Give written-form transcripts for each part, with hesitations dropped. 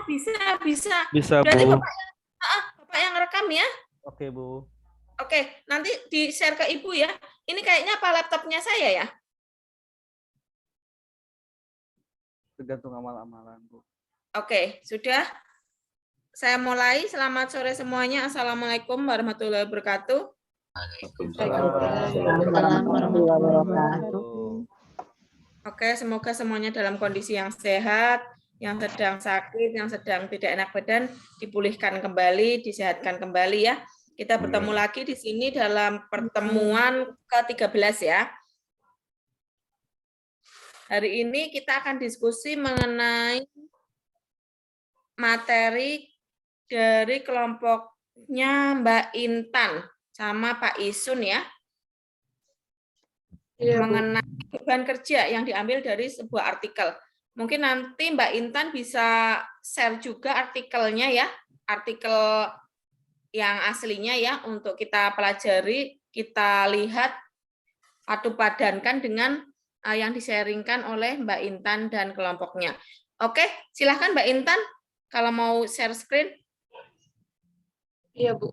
bisa, bisa. Bisa, Berarti Bu. Bapak yang rekam ya? Oke, Bu. Oke, nanti di-share ke Ibu ya. Ini kayaknya apa laptopnya saya ya? Tergantung amal-amalan, Bu. Oke, sudah. Saya mulai. Selamat sore semuanya. Assalamualaikum warahmatullahi wabarakatuh. Waalaikumsalam warahmatullahi wabarakatuh. Oke, semoga semuanya dalam kondisi yang sehat, yang sedang sakit, yang sedang tidak enak badan, dipulihkan kembali, disehatkan kembali ya. Kita bertemu lagi di sini dalam pertemuan ke-13 ya. Hari ini kita akan diskusi mengenai materi dari kelompoknya Mbak Intan sama Pak Isun ya. Mengenai beban kerja yang diambil dari sebuah artikel. Mungkin nanti Mbak Intan bisa share juga artikelnya ya, artikel yang aslinya ya untuk kita pelajari, kita lihat, padu padankan dengan yang di-sharingkan oleh Mbak Intan dan kelompoknya. Oke, silahkan Mbak Intan kalau mau share screen. Iya, Bu.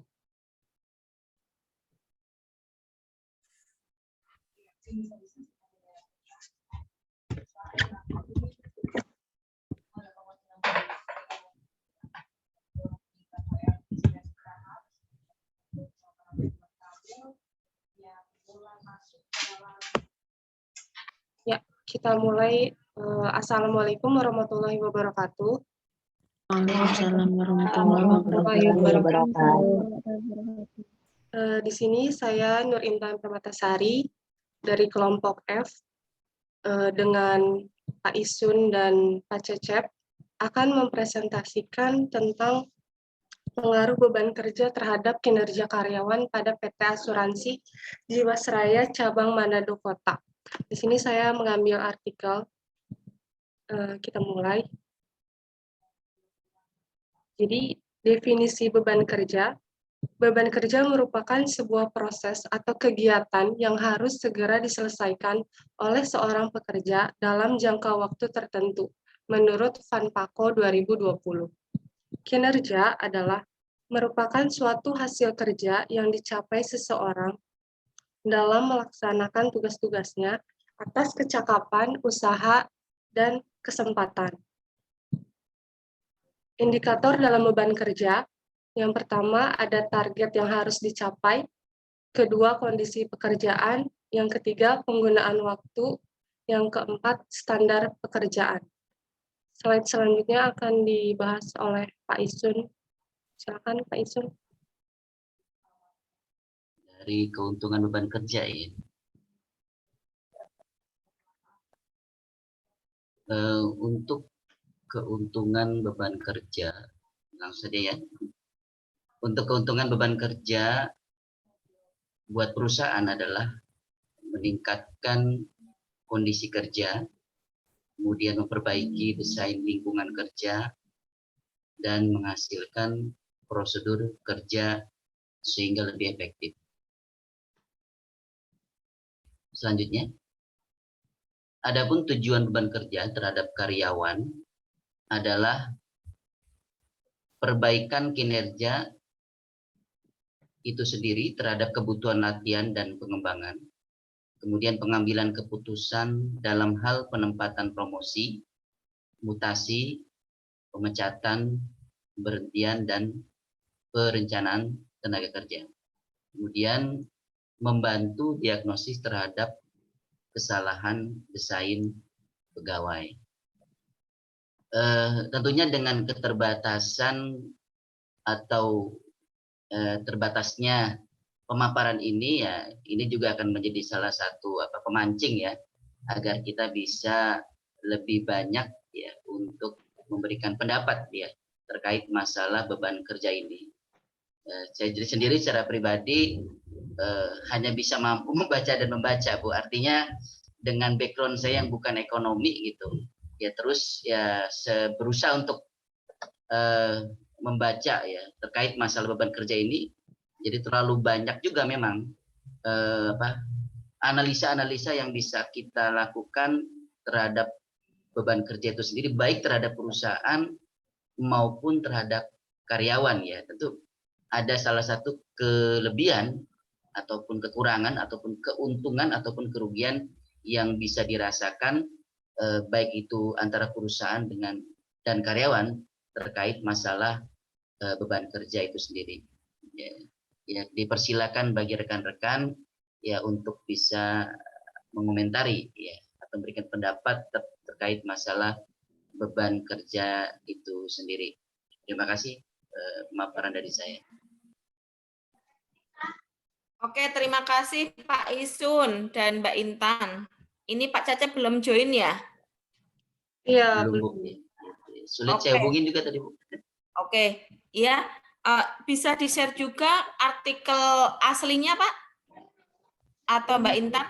Ya, kita mulai. Assalamualaikum warahmatullahi wabarakatuh. Waalaikumsalam warahmatullahi wabarakatuh. Di sini saya Nur Intan Permatasari dari kelompok F dengan Pak Isun dan Pak Cecep akan mempresentasikan tentang pengaruh beban kerja terhadap kinerja karyawan pada PT Asuransi Jiwasraya Cabang Manado Kota. Di sini saya mengambil artikel. Kita mulai. Jadi, definisi beban kerja. Beban kerja merupakan sebuah proses atau kegiatan yang harus segera diselesaikan oleh seorang pekerja dalam jangka waktu tertentu, menurut Van Paco 2020. Kinerja adalah merupakan suatu hasil kerja yang dicapai seseorang dalam melaksanakan tugas-tugasnya atas kecakapan, usaha, dan kesempatan. Indikator dalam beban kerja, yang pertama ada target yang harus dicapai, kedua kondisi pekerjaan, yang ketiga penggunaan waktu, yang keempat standar pekerjaan. Slide selanjutnya akan dibahas oleh Pak Isun. Silakan Pak Isun. Dari keuntungan beban kerja ya. Untuk keuntungan beban kerja, langsung saja ya. Untuk keuntungan beban kerja buat perusahaan adalah meningkatkan kondisi kerja, kemudian memperbaiki desain lingkungan kerja, dan menghasilkan prosedur kerja sehingga lebih efektif. Selanjutnya, adapun tujuan beban kerja terhadap karyawan adalah perbaikan kinerja itu sendiri terhadap kebutuhan latihan dan pengembangan, kemudian pengambilan keputusan dalam hal penempatan promosi, mutasi, pemecatan, pemberhentian, dan perencanaan tenaga kerja. Kemudian membantu diagnosis terhadap kesalahan desain pegawai. Tentunya dengan keterbatasan atau terbatasnya pemaparan ini ya, ini juga akan menjadi salah satu pemancing ya, agar kita bisa lebih banyak ya untuk memberikan pendapat ya terkait masalah beban kerja ini. Saya sendiri secara pribadi hanya bisa mampu membaca dan membaca, Bu. Artinya dengan background saya yang bukan ekonomi gitu, ya terus ya berusaha untuk membaca ya terkait masalah beban kerja ini. Jadi terlalu banyak juga memang analisa-analisa yang bisa kita lakukan terhadap beban kerja itu sendiri, baik terhadap perusahaan maupun terhadap karyawan ya. Tentu ada salah satu kelebihan ataupun kekurangan ataupun keuntungan ataupun kerugian yang bisa dirasakan baik itu antara perusahaan dan karyawan terkait masalah beban kerja itu sendiri. Ya, dipersilakan bagi rekan-rekan ya untuk bisa mengomentari ya atau memberikan pendapat terkait masalah beban kerja itu sendiri. Terima kasih pemaparan dari saya. Oke, terima kasih Pak Isun dan Mbak Intan. Ini Pak Cacep belum join ya? Iya, Belum, Bu. Sulit saya hubungin juga tadi, Bu. Oke, ya. Bisa di-share juga artikel aslinya, Pak? Atau Mbak Intan?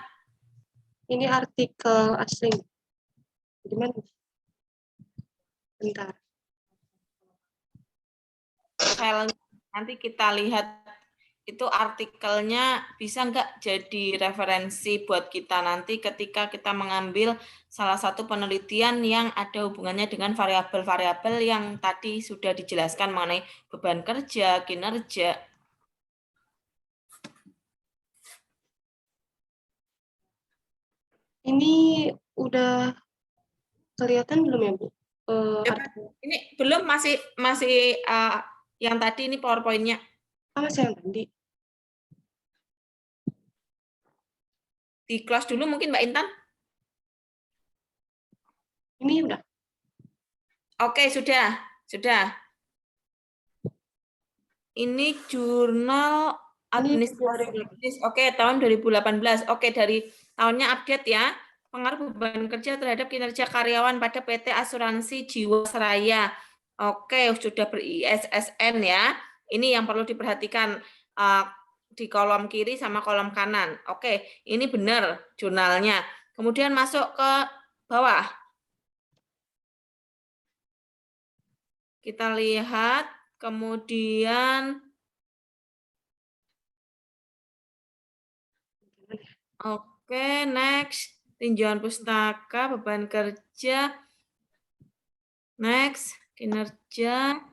ini artikel asli. Gimana? Bentar. File nanti kita lihat itu artikelnya bisa nggak jadi referensi buat kita nanti ketika kita mengambil salah satu penelitian yang ada hubungannya dengan variabel-variabel yang tadi sudah dijelaskan mengenai beban kerja, kinerja. Ini udah kelihatan belum ya, Bu? Ini belum, masih yang tadi ini PowerPoint-nya. Masih yang tadi. Di close dulu mungkin Mbak Intan. Ini udah. Oke, sudah. Ini jurnal administratif. Oke, tahun 2018. Oke, dari tahunnya update ya. Pengaruh beban kerja terhadap kinerja karyawan pada PT Asuransi Jiwasraya. Oke, sudah ber-ISSN ya. Ini yang perlu diperhatikan di kolom kiri sama kolom kanan. Oke, ini benar jurnalnya. Kemudian masuk ke bawah. Kita lihat, kemudian oke, next. Tinjauan pustaka, beban kerja. Next, kinerja.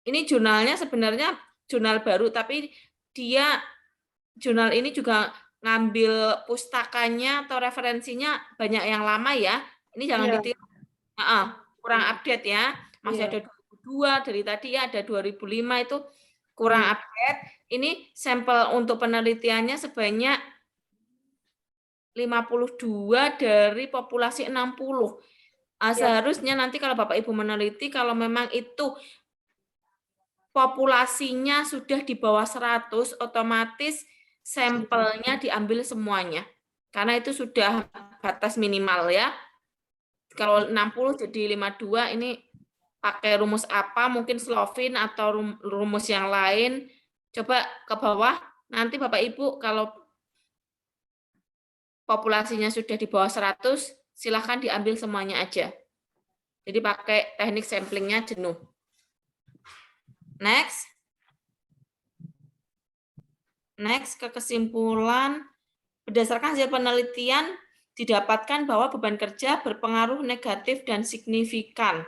Ini jurnalnya sebenarnya jurnal baru, tapi jurnal ini juga ngambil pustakanya atau referensinya banyak yang lama ya. Ini jangan ditiru. Kurang update ya. Masih ada 2002 dari tadi ya, ada 2005 itu kurang update. Ini sampel untuk penelitiannya sebanyak 52 dari populasi 60. Seharusnya nanti kalau Bapak Ibu meneliti, kalau memang itu populasinya sudah di bawah 100, otomatis sampelnya diambil semuanya. Karena itu sudah batas minimal ya. Kalau 60 jadi 52, ini pakai rumus apa, mungkin Slovin atau rumus yang lain. Coba ke bawah, nanti Bapak Ibu kalau populasinya sudah di bawah 100, silahkan diambil semuanya aja. Jadi pakai teknik samplingnya jenuh. Next ke kesimpulan. Berdasarkan hasil penelitian, didapatkan bahwa beban kerja berpengaruh negatif dan signifikan.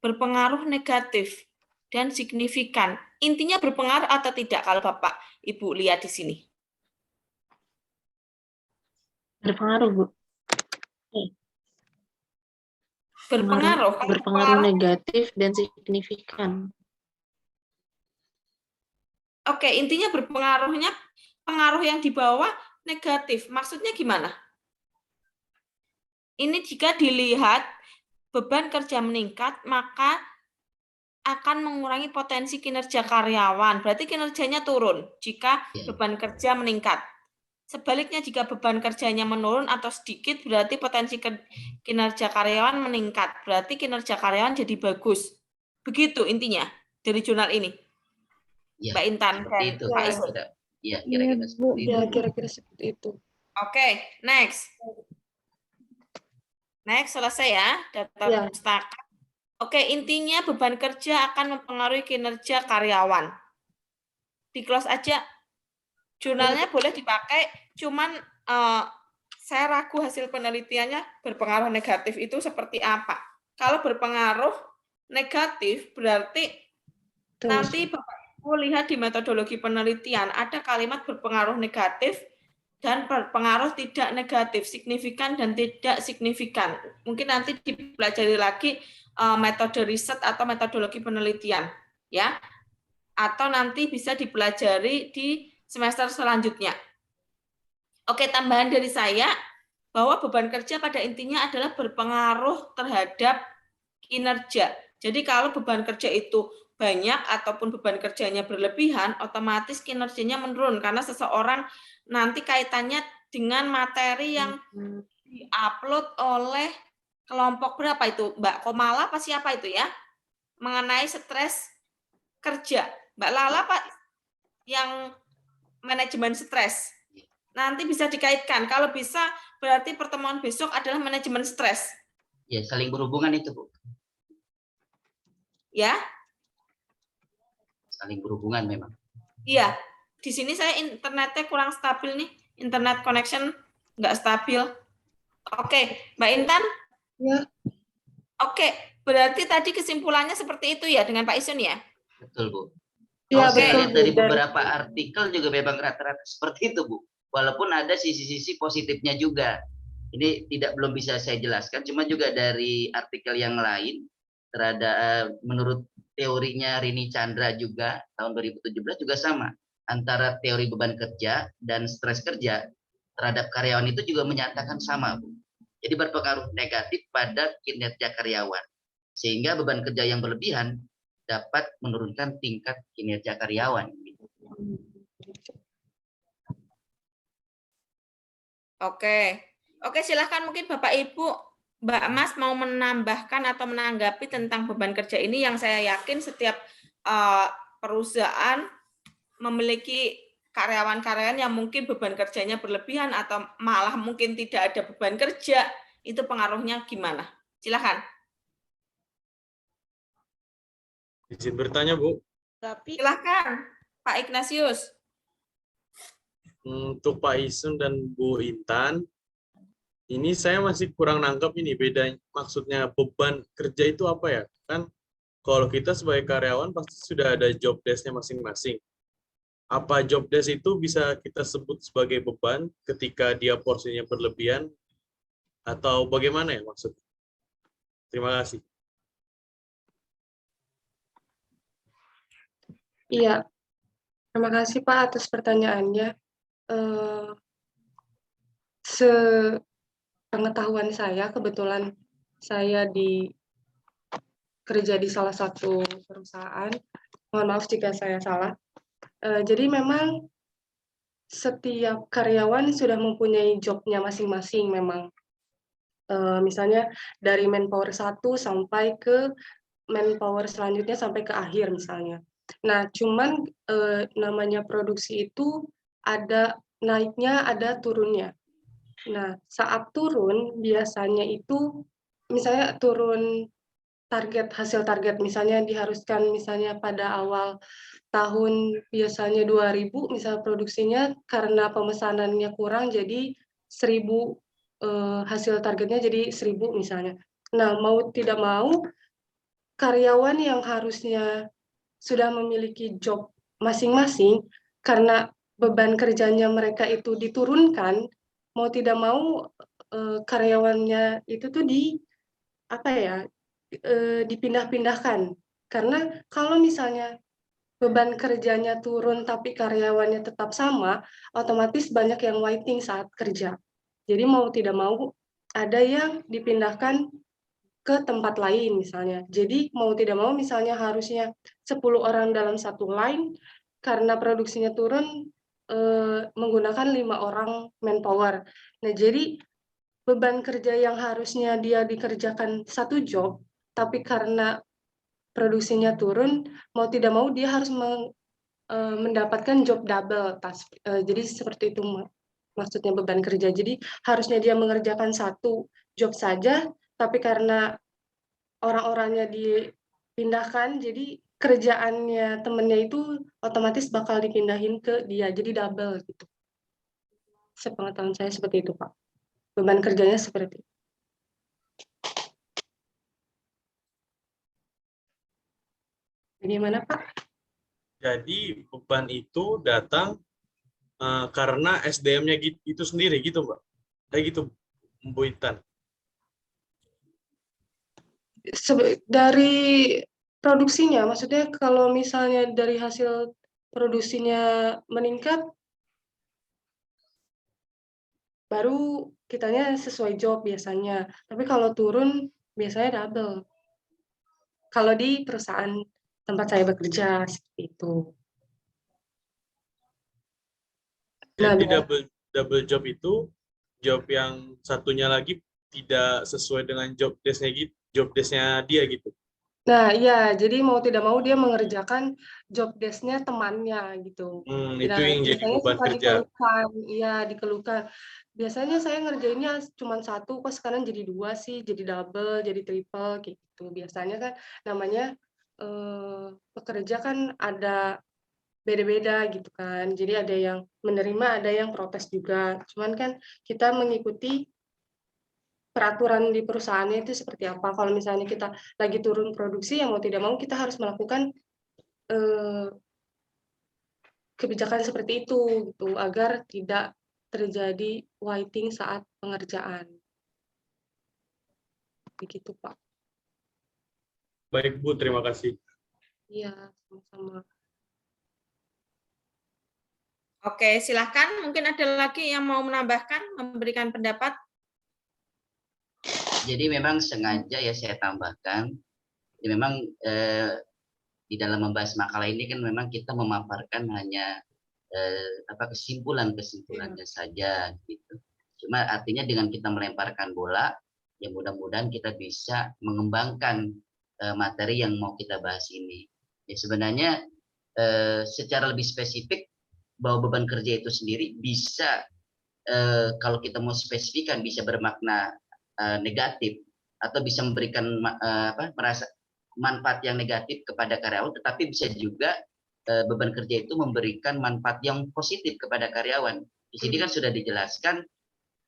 Berpengaruh negatif dan signifikan. Intinya berpengaruh atau tidak kalau Bapak Ibu lihat di sini? Berpengaruh, Bu. Berpengaruh negatif dan signifikan. Oke, intinya berpengaruhnya, pengaruh yang di bawah negatif. Maksudnya gimana? Ini jika dilihat beban kerja meningkat, maka akan mengurangi potensi kinerja karyawan. Berarti kinerjanya turun jika beban kerja meningkat. Sebaliknya jika beban kerjanya menurun atau sedikit, berarti potensi kinerja karyawan meningkat. Berarti kinerja karyawan jadi bagus. Begitu intinya dari jurnal ini. Ya, Mbak Intan dan itu, Pak Isun. Ya, kira-kira seperti itu. Kira-kira seperti itu. Oke, next. Next, selesai ya data pustaka. Oke, intinya beban kerja akan mempengaruhi kinerja karyawan. Di close aja. Jurnalnya boleh dipakai, cuman saya ragu hasil penelitiannya berpengaruh negatif itu seperti apa. Kalau berpengaruh negatif berarti nanti Bapak Ibu lihat di metodologi penelitian ada kalimat berpengaruh negatif dan berpengaruh tidak negatif, signifikan dan tidak signifikan. Mungkin nanti dipelajari lagi metode riset atau metodologi penelitian, ya. Atau nanti bisa dipelajari di semester selanjutnya. Oke, tambahan dari saya bahwa beban kerja pada intinya adalah berpengaruh terhadap kinerja. Jadi kalau beban kerja itu banyak ataupun beban kerjanya berlebihan, otomatis kinerjanya menurun karena seseorang nanti kaitannya dengan materi yang diupload oleh kelompok berapa itu, Mbak Komala apa siapa itu ya, mengenai stres kerja. Mbak Lala Pak yang manajemen stres. Nanti bisa dikaitkan. Kalau bisa berarti pertemuan besok adalah manajemen stres. Ya, saling berhubungan itu, Bu. Ya. Saling berhubungan memang. Iya. Di sini saya internetnya kurang stabil nih. Internet connection nggak stabil. Oke, Mbak Intan? Ya. Oke, berarti tadi kesimpulannya seperti itu ya dengan Pak Isun ya? Betul, Bu. Iya, Kalau saya betul, lihat dari Bu. Dan beberapa artikel juga memang rata-rata seperti itu, Bu. Walaupun ada sisi-sisi positifnya juga. Ini belum bisa saya jelaskan, cuma juga dari artikel yang lain terhadap menurut teorinya Rini Chandra juga tahun 2017 juga sama, antara teori beban kerja dan stres kerja terhadap karyawan itu juga menyatakan sama, Bu. Jadi berpengaruh negatif pada kinerja karyawan, sehingga beban kerja yang berlebihan dapat menurunkan tingkat kinerja karyawan. Oke, silahkan mungkin Bapak Ibu, Mbak Mas mau menambahkan atau menanggapi tentang beban kerja ini yang saya yakin setiap perusahaan memiliki karyawan-karyawan yang mungkin beban kerjanya berlebihan atau malah mungkin tidak ada beban kerja, itu pengaruhnya gimana? Silahkan. Izin bertanya, Bu. Silahkan, Pak Ignatius. Untuk Pak Isun dan Bu Intan, ini saya masih kurang nangkep ini bedanya, maksudnya beban kerja itu apa ya? Kan kalau kita sebagai karyawan pasti sudah ada job desk-nya masing-masing. Apa job desk itu bisa kita sebut sebagai beban ketika dia porsinya berlebihan atau bagaimana ya maksudnya? Terima kasih. Iya, terima kasih Pak atas pertanyaannya. Sepengetahuan saya, kebetulan saya kerja di salah satu perusahaan. Mohon maaf jika saya salah. Jadi memang setiap karyawan sudah mempunyai job-nya masing-masing memang. Misalnya dari manpower 1 sampai ke manpower selanjutnya sampai ke akhir misalnya. Nah, cuman namanya produksi itu ada naiknya, ada turunnya. Nah, saat turun biasanya itu misalnya turun hasil target misalnya diharuskan misalnya pada awal tahun biasanya 2000 misal produksinya karena pemesanannya kurang jadi 1000 hasil targetnya jadi 1000 misalnya. Nah, mau tidak mau karyawan yang harusnya sudah memiliki job masing-masing karena beban kerjanya mereka itu diturunkan, mau tidak mau karyawannya itu tuh dipindah-pindahkan. Karena kalau misalnya beban kerjanya turun tapi karyawannya tetap sama, otomatis banyak yang waiting saat kerja. Jadi mau tidak mau ada yang dipindahkan ke tempat lain misalnya. Jadi mau tidak mau misalnya harusnya 10 orang dalam satu line, karena produksinya turun menggunakan 5 orang manpower. Nah, jadi beban kerja yang harusnya dia dikerjakan satu job, tapi karena produksinya turun, mau tidak mau dia harus mendapatkan job double task. Jadi seperti itu maksudnya beban kerja. Jadi harusnya dia mengerjakan satu job saja, tapi karena orang-orangnya dipindahkan, jadi kerjaannya temennya itu otomatis bakal dipindahin ke dia, jadi double gitu. Sepengetahuan saya seperti itu, Pak. beban kerjanya seperti itu. Bagaimana Pak? Jadi beban itu datang karena SDM-nya itu sendiri gitu, Mbak. Kayak gitu, Bu Intan. Dari produksinya, maksudnya kalau misalnya dari hasil produksinya meningkat, baru kitanya sesuai job biasanya. Tapi kalau turun, biasanya double. Kalau di perusahaan tempat saya bekerja, seperti itu. Nah, Jadi double job itu job yang satunya lagi tidak sesuai dengan job desk-nya dia gitu. Nah, iya, jadi mau tidak mau dia mengerjakan job desk-nya temannya gitu. Itu Nah, yang jadi biasanya beban suka kerja. dikeluhkan, iya dikeluhkan. Biasanya saya ngerjainnya cuma satu, kok sekarang jadi 2 sih, jadi double, jadi triple gitu. Biasanya kan namanya pekerja kan ada beda-beda gitu kan. Jadi ada yang menerima, ada yang protes juga. Cuman kan kita mengikuti peraturan di perusahaannya itu seperti apa. Kalau misalnya kita lagi turun produksi, ya mau tidak mau kita harus melakukan kebijakan seperti itu gitu agar tidak terjadi whiting saat pengerjaan. Begitu Pak. Baik Bu, terima kasih. Iya, sama-sama. Oke, silahkan. Mungkin ada lagi yang mau menambahkan, memberikan pendapat. Jadi memang sengaja ya saya tambahkan, jadi memang di dalam membahas makalah ini kan memang kita memaparkan hanya kesimpulan-kesimpulannya saja gitu. Cuma artinya dengan kita melemparkan bola, ya mudah-mudahan kita bisa mengembangkan materi yang mau kita bahas ini. Ya sebenarnya secara lebih spesifik bahwa beban kerja itu sendiri bisa kalau kita mau spesifikkan bisa bermakna negatif atau bisa memberikan merasa manfaat yang negatif kepada karyawan, tetapi bisa juga beban kerja itu memberikan manfaat yang positif kepada karyawan. Di sini kan sudah dijelaskan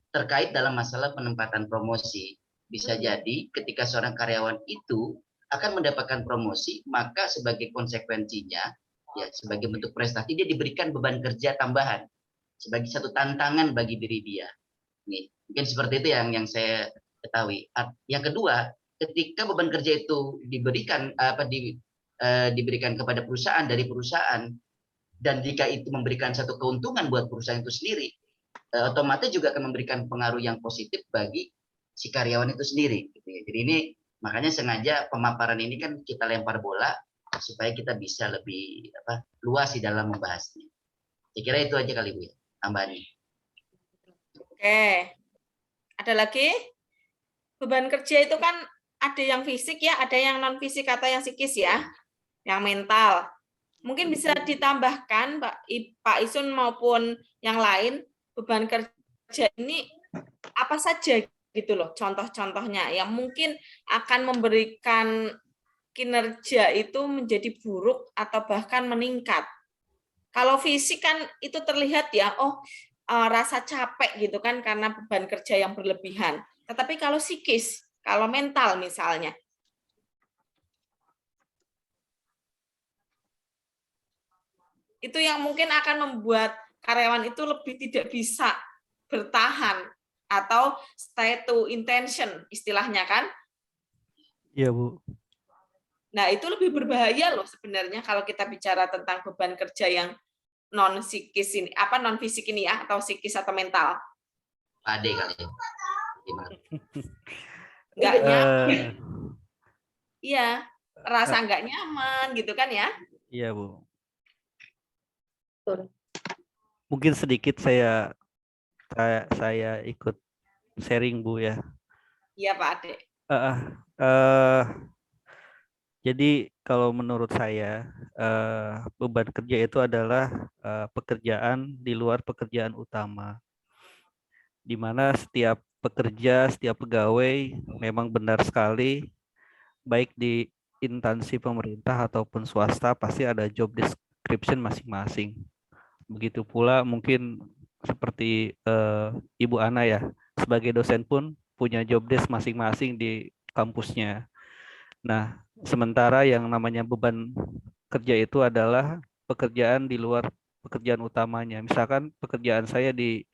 terkait dalam masalah penempatan promosi. Bisa jadi ketika seorang karyawan itu akan mendapatkan promosi, maka sebagai konsekuensinya, ya sebagai bentuk prestasi dia diberikan beban kerja tambahan sebagai satu tantangan bagi diri dia. Nih, mungkin seperti itu yang saya ketahui. Yang kedua, ketika beban kerja itu diberikan diberikan kepada perusahaan dari perusahaan, dan jika itu memberikan satu keuntungan buat perusahaan itu sendiri, otomatis juga akan memberikan pengaruh yang positif bagi si karyawan itu sendiri. Gitu ya. Jadi ini makanya sengaja pemaparan ini kan kita lempar bola supaya kita bisa lebih luas di dalam membahasnya. Saya kira itu aja kali Bu ya, tambahannya. Oke. Ada lagi? Beban kerja itu kan ada yang fisik ya, ada yang non fisik atau yang psikis ya, yang mental. Mungkin bisa ditambahkan Pak Isun maupun yang lain, beban kerja ini apa saja gitu loh, contoh-contohnya yang mungkin akan memberikan kinerja itu menjadi buruk atau bahkan meningkat. Kalau fisik kan itu terlihat ya, rasa capek gitu kan karena beban kerja yang berlebihan. Tetapi kalau psikis, kalau mental misalnya, itu yang mungkin akan membuat karyawan itu lebih tidak bisa bertahan atau stay to intention istilahnya kan? Iya Bu. Nah itu lebih berbahaya loh sebenarnya kalau kita bicara tentang beban kerja yang non psikis ini, non fisik ini ya, atau psikis atau mental. Ade kali ya. Gimana? Nggak nyaman. Iya, rasa nggak nyaman gitu kan ya? Iya Bu. Mungkin sedikit saya ikut sharing Bu ya. Iya Pak Ade. Jadi kalau menurut saya beban kerja itu adalah pekerjaan di luar pekerjaan utama, di mana setiap pekerja, setiap pegawai memang benar sekali, baik di instansi pemerintah ataupun swasta pasti ada job description masing-masing. Begitu pula mungkin seperti Ibu Ana ya, sebagai dosen pun punya job desk masing-masing di kampusnya. Nah, sementara yang namanya beban kerja itu adalah pekerjaan di luar pekerjaan utamanya. Misalkan pekerjaan saya di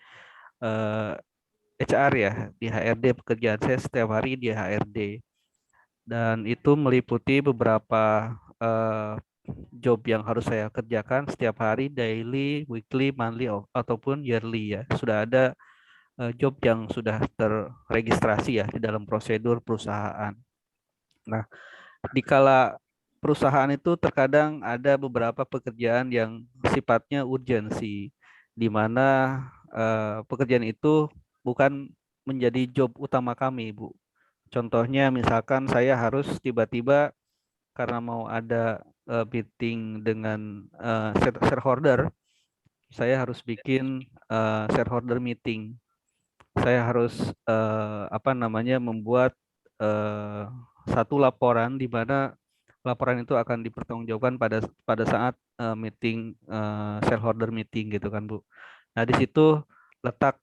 HR ya, di HRD, pekerjaan saya setiap hari di HRD. Dan itu meliputi beberapa job yang harus saya kerjakan setiap hari, daily, weekly, monthly, ataupun yearly ya. Sudah ada job yang sudah terregistrasi ya di dalam prosedur perusahaan. Nah, dikala perusahaan itu terkadang ada beberapa pekerjaan yang sifatnya urgensi, di mana pekerjaan itu bukan menjadi job utama kami, Bu. Contohnya misalkan saya harus tiba-tiba karena mau ada meeting dengan shareholder, saya harus bikin shareholder meeting. Saya harus membuat satu laporan di mana laporan itu akan dipertanggungjawabkan pada saat meeting shareholder meeting gitu kan, Bu. Nah, di situ letak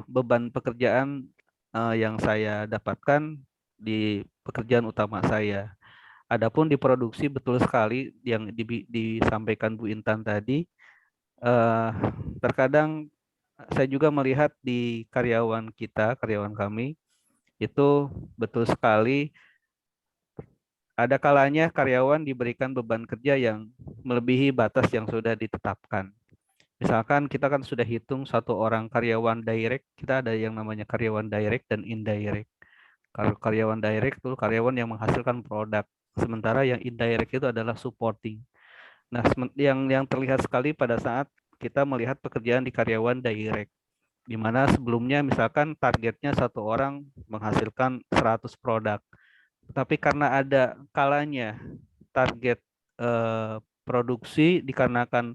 beban pekerjaan yang saya dapatkan di pekerjaan utama saya. Adapun di produksi betul sekali yang disampaikan Bu Intan tadi, terkadang saya juga melihat di karyawan kami, itu betul sekali ada kalanya karyawan diberikan beban kerja yang melebihi batas yang sudah ditetapkan. Misalkan kita kan sudah hitung satu orang karyawan direct, kita ada yang namanya karyawan direct dan indirect. Kalau karyawan direct itu karyawan yang menghasilkan produk, sementara yang indirect itu adalah supporting. Nah, yang terlihat sekali pada saat kita melihat pekerjaan di karyawan direct, di mana sebelumnya misalkan targetnya satu orang menghasilkan 100 produk. Tapi karena ada kalanya target produksi dikarenakan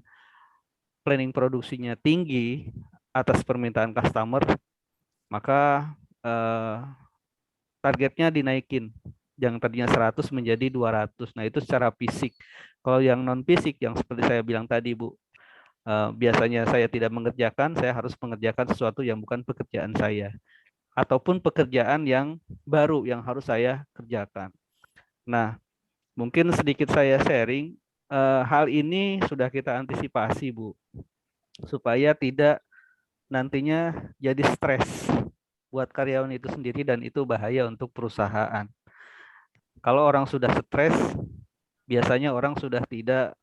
planning produksinya tinggi atas permintaan customer, maka targetnya dinaikin. Yang tadinya 100 menjadi 200. Nah, itu secara fisik. Kalau yang non fisik yang seperti saya bilang tadi, Bu, biasanya saya tidak mengerjakan, saya harus mengerjakan sesuatu yang bukan pekerjaan saya. Ataupun pekerjaan yang baru yang harus saya kerjakan. Nah, mungkin sedikit saya sharing, hal ini sudah kita antisipasi, Bu, supaya tidak nantinya jadi stres buat karyawan itu sendiri dan itu bahaya untuk perusahaan. Kalau orang sudah stres, biasanya orang sudah tidak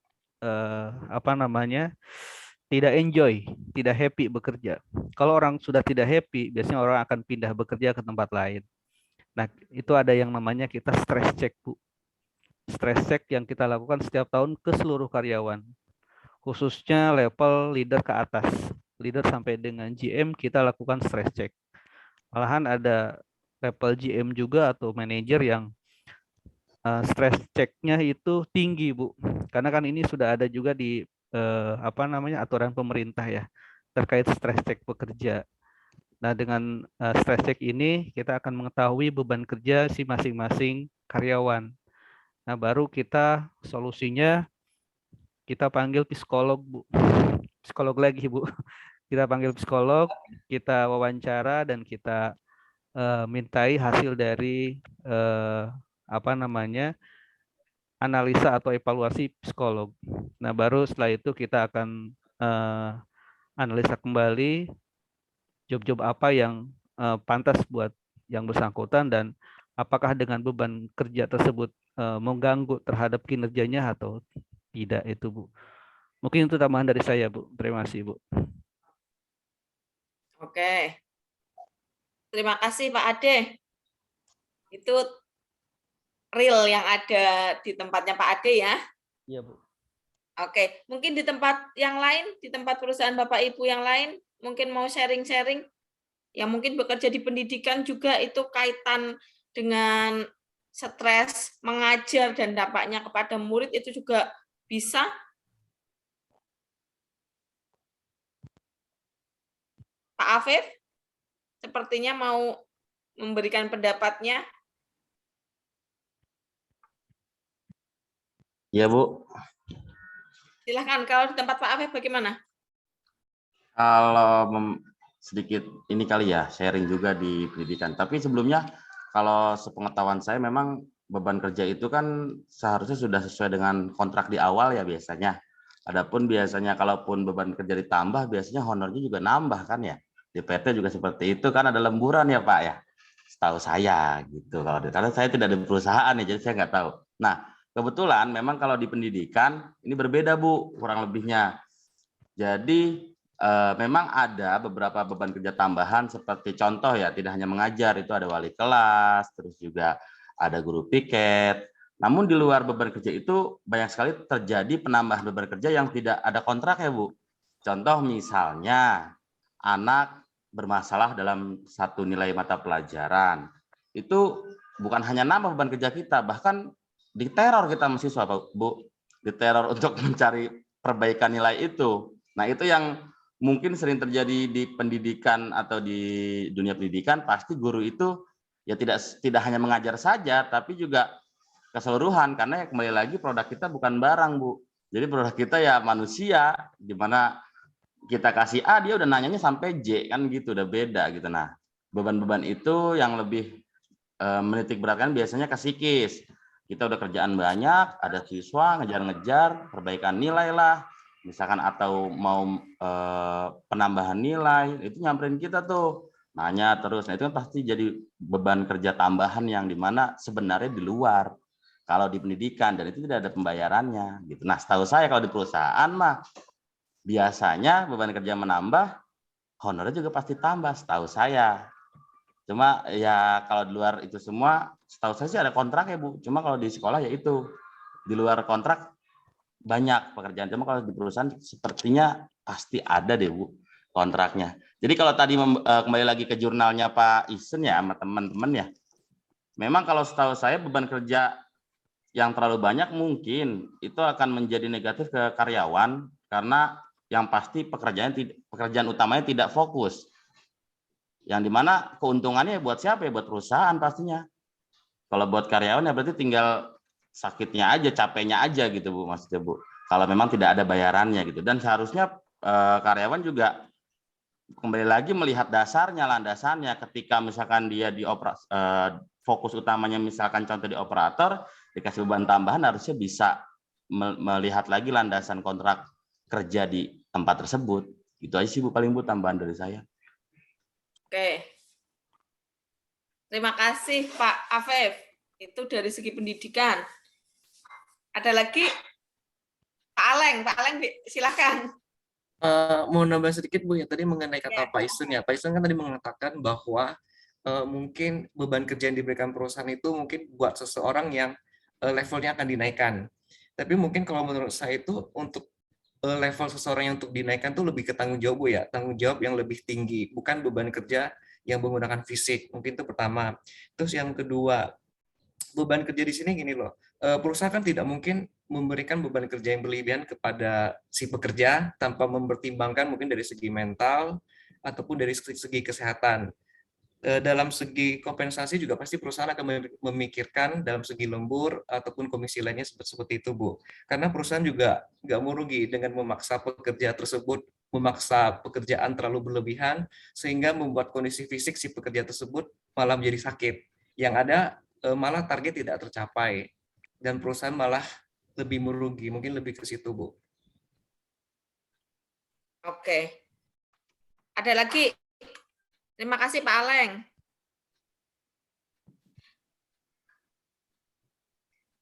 tidak enjoy, tidak happy bekerja. Kalau orang sudah tidak happy, biasanya orang akan pindah bekerja ke tempat lain. Nah, itu ada yang namanya kita stress check, Bu. Stress check yang kita lakukan setiap tahun ke seluruh karyawan. Khususnya level leader ke atas. Leader sampai dengan GM kita lakukan stress check. Malahan ada level GM juga atau manajer yang stress check-nya itu tinggi, Bu. Karena kan ini sudah ada juga di aturan pemerintah ya terkait stress check pekerja. Nah, dengan stress check ini kita akan mengetahui beban kerja si masing-masing karyawan. Nah, baru kita solusinya kita panggil psikolog, Bu. Psikolog lagi, Bu. Kita panggil psikolog, kita wawancara dan kita mintai hasil dari analisa atau evaluasi psikolog. Nah, baru setelah itu kita akan analisa kembali job-job apa yang pantas buat yang bersangkutan dan apakah dengan beban kerja tersebut mengganggu terhadap kinerjanya atau tidak itu, Bu. Mungkin itu tambahan dari saya, Bu. Terima kasih, Bu. Oke. Terima kasih Pak Ade. Itu real yang ada di tempatnya Pak Ade ya. Iya, Bu. Oke, mungkin di tempat yang lain, di tempat perusahaan Bapak Ibu yang lain, mungkin mau sharing-sharing, yang mungkin bekerja di pendidikan juga itu kaitan dengan stres mengajar dan dampaknya kepada murid itu juga bisa. Pak Afif, sepertinya mau memberikan pendapatnya. Ya, Bu. Silahkan, kalau di tempat Pak Afif bagaimana? Kalau sedikit ini kali ya, sharing juga di pendidikan. Tapi sebelumnya, kalau sepengetahuan saya memang beban kerja itu kan seharusnya sudah sesuai dengan kontrak di awal ya biasanya. Adapun biasanya kalaupun beban kerja ditambah, biasanya honornya juga nambah kan ya. Di PT juga seperti itu kan, ada lemburan ya Pak ya. Setahu saya gitu. Karena saya tidak di perusahaan ya, jadi saya nggak tahu. Nah, kebetulan memang kalau di pendidikan ini berbeda Bu, kurang lebihnya. Jadi memang ada beberapa beban kerja tambahan seperti contoh ya, tidak hanya mengajar, itu ada wali kelas, terus juga ada guru piket. Namun di luar beban kerja itu banyak sekali terjadi penambahan beban kerja yang tidak ada kontrak ya Bu. Contoh misalnya anak bermasalah dalam satu nilai mata pelajaran. Itu bukan hanya nambah beban kerja kita, bahkan diteror kita mahasiswa Bu. Diteror untuk mencari perbaikan nilai itu. Nah, itu yang mungkin sering terjadi di pendidikan atau di dunia pendidikan. Pasti guru itu ya tidak hanya mengajar saja, tapi juga keseluruhan, karena ya kembali lagi produk kita bukan barang Bu. Jadi produk kita ya manusia, di mana kita kasih A dia udah nanyanya sampai J kan gitu, udah beda gitu. Nah, beban-beban itu yang lebih menitik beratkan biasanya ke psikis. Kita udah kerjaan banyak, ada siswa ngejar-ngejar perbaikan nilai lah, misalkan atau mau penambahan nilai, itu nyamperin kita tuh, nanya terus. Nah, itu kan pasti jadi beban kerja tambahan yang dimana sebenarnya di luar kalau di pendidikan, dan itu tidak ada pembayarannya gitu. Nah, setahu saya kalau di perusahaan mah biasanya beban kerja menambah, honornya juga pasti tambah, setahu saya. Cuma ya kalau di luar itu semua, setahu saya sih ada kontrak ya Bu. Cuma kalau di sekolah ya itu, di luar kontrak banyak pekerjaan. Cuma kalau di perusahaan sepertinya pasti ada deh Bu kontraknya. Jadi kalau tadi kembali lagi ke jurnalnya Pak Isen ya sama teman-teman ya, memang kalau setahu saya beban kerja yang terlalu banyak mungkin itu akan menjadi negatif ke karyawan, karena yang pasti pekerjaan utamanya tidak fokus. Yang dimana keuntungannya buat siapa ya? Buat perusahaan pastinya. Kalau buat karyawan ya berarti tinggal sakitnya aja, capeknya aja gitu Bu, maksudnya Bu. Kalau memang tidak ada bayarannya gitu. Dan seharusnya karyawan juga kembali lagi melihat dasarnya, landasannya. Ketika misalkan dia di fokus utamanya misalkan contoh di operator, dikasih beban tambahan, harusnya bisa melihat lagi landasan kontrak kerja di tempat tersebut. Itu aja sih Bu, paling Bu tambahan dari saya. Oke. Terima kasih Pak Afef. Itu dari segi pendidikan. Ada lagi Pak Aleng. Pak Aleng silakan. Mau nambah sedikit Bu ya, tadi mengenai kata Pak Isen ya. Pak Isen kan tadi mengatakan bahwa mungkin beban kerja yang diberikan perusahaan itu mungkin buat seseorang yang levelnya akan dinaikkan. Tapi mungkin kalau menurut saya itu untuk level seseorang yang untuk dinaikkan tuh lebih ke tanggung jawab Bu ya, tanggung jawab yang lebih tinggi, bukan beban kerja yang menggunakan fisik. Mungkin itu pertama. Terus yang kedua, beban kerja di sini gini loh, perusahaan kan tidak mungkin memberikan beban kerja yang berlebihan kepada si pekerja tanpa mempertimbangkan mungkin dari segi mental ataupun dari segi kesehatan. Dalam segi kompensasi juga pasti perusahaan akan memikirkan dalam segi lembur ataupun komisi lainnya seperti itu Bu. Karena perusahaan juga nggak mau rugi dengan memaksa pekerja tersebut, memaksa pekerjaan terlalu berlebihan sehingga membuat kondisi fisik si pekerja tersebut malah menjadi sakit. Yang ada malah target tidak tercapai dan perusahaan malah lebih merugi. Mungkin lebih ke situ Bu. Oke. Ada lagi? Terima kasih Pak Aleng.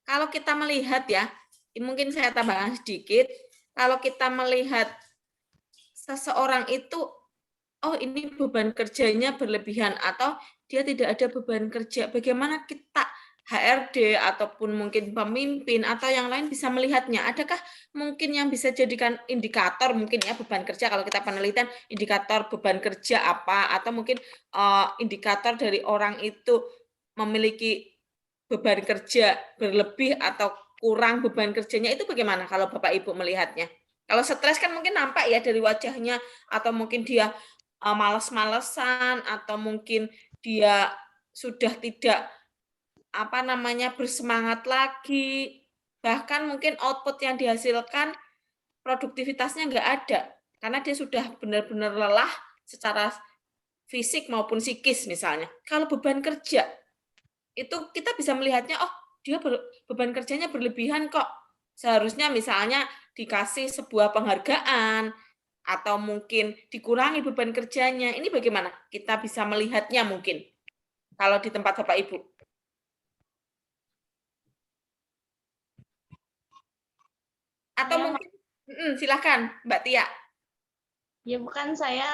Kalau kita melihat ya, mungkin saya tambahkan sedikit, kalau kita melihat seseorang itu, oh ini beban kerjanya berlebihan atau dia tidak ada beban kerja, bagaimana kita HRD ataupun mungkin pemimpin atau yang lain bisa melihatnya? Adakah mungkin yang bisa jadikan indikator mungkin ya beban kerja, kalau kita penelitian indikator beban kerja apa, atau mungkin indikator dari orang itu memiliki beban kerja berlebih atau kurang beban kerjanya, itu bagaimana kalau Bapak Ibu melihatnya? Kalau stres kan mungkin nampak ya dari wajahnya, atau mungkin dia malas-malesan, atau mungkin dia sudah tidak bersemangat lagi, bahkan mungkin output yang dihasilkan produktivitasnya nggak ada, karena dia sudah benar-benar lelah secara fisik maupun psikis misalnya. Kalau beban kerja, itu kita bisa melihatnya, oh dia beban kerjanya berlebihan kok. Seharusnya misalnya dikasih sebuah penghargaan, atau mungkin dikurangi beban kerjanya. Ini bagaimana? Kita bisa melihatnya mungkin, kalau di tempat Bapak Ibu. Atau Ya, mungkin, silakan Mbak Tia. ya bukan saya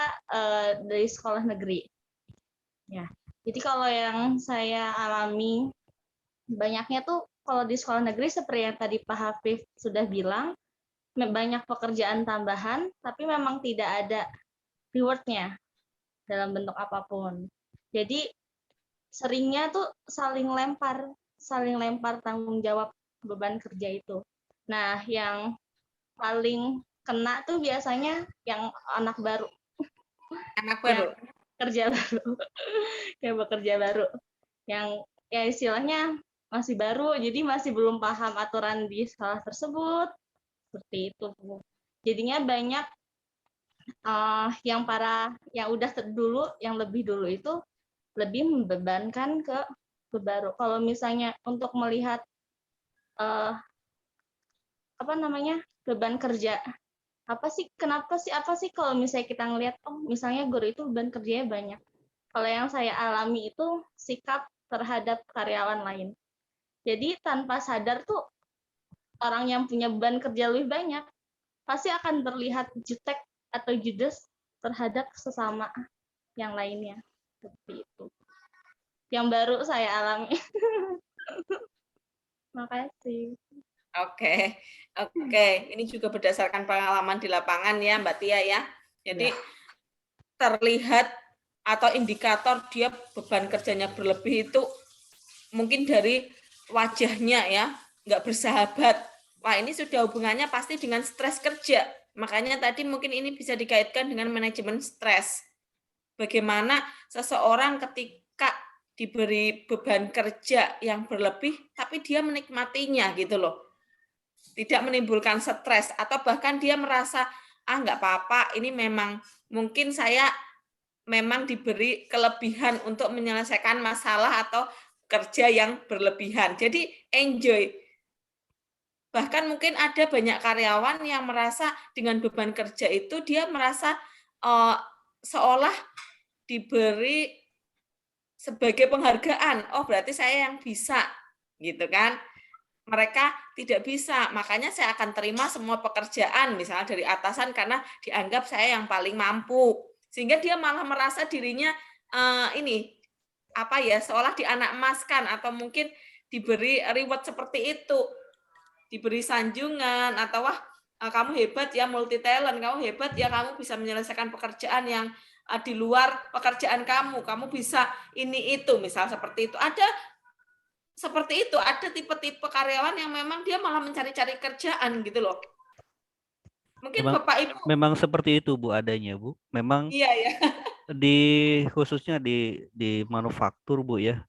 dari sekolah negeri. Ya, jadi kalau yang saya alami banyaknya tuh kalau di sekolah negeri seperti yang tadi Pak Hafif sudah bilang, banyak pekerjaan tambahan, tapi memang tidak ada reward-nya dalam bentuk apapun. Jadi seringnya tuh saling lempar tanggung jawab beban kerja itu. Nah, yang paling kena tuh biasanya yang anak baru. Anak baru. Kerja baru. Kayak bekerja baru. Yang ya istilahnya masih baru, jadi masih belum paham aturan di sekolah tersebut. Seperti itu. Jadinya banyak yang udah dulu, yang lebih dulu itu lebih membebankan ke baru. Kalau misalnya untuk melihat beban kerja, apa sih kalau misalnya kita ngelihat, oh misalnya guru itu beban kerjanya banyak. Kalau yang saya alami itu sikap terhadap karyawan lain. Jadi tanpa sadar tuh orang yang punya beban kerja lebih banyak pasti akan terlihat jutek atau judes terhadap sesama yang lainnya. Seperti itu. Yang baru saya alami. Makasih. Oke. Ini juga berdasarkan pengalaman di lapangan ya, Mbak Tia ya. Jadi terlihat atau indikator dia beban kerjanya berlebih itu mungkin dari wajahnya ya, nggak bersahabat. Wah, ini sudah hubungannya pasti dengan stres kerja. Makanya tadi mungkin ini bisa dikaitkan dengan manajemen stres. Bagaimana seseorang ketika diberi beban kerja yang berlebih, tapi dia menikmatinya gitu loh. Tidak menimbulkan stres, atau bahkan dia merasa, nggak apa-apa, ini memang mungkin saya memang diberi kelebihan untuk menyelesaikan masalah atau kerja yang berlebihan. Jadi enjoy. Bahkan mungkin ada banyak karyawan yang merasa dengan beban kerja itu dia merasa seolah diberi sebagai penghargaan. Oh, berarti saya yang bisa, gitu kan? Mereka tidak bisa, makanya saya akan terima semua pekerjaan, misalnya dari atasan karena dianggap saya yang paling mampu. Sehingga dia malah merasa dirinya seolah dianak-emaskan atau mungkin diberi reward seperti itu. Diberi sanjungan atau kamu hebat ya, multi talent, kamu hebat ya, kamu bisa menyelesaikan pekerjaan yang di luar pekerjaan kamu bisa ini itu, misal seperti itu. Ada seperti itu, ada tipe-tipe karyawan yang memang dia malah mencari-cari kerjaan gitu loh. Mungkin Bapak Ibu memang seperti itu Bu adanya Bu. Memang iya ya. Khususnya di manufaktur Bu ya.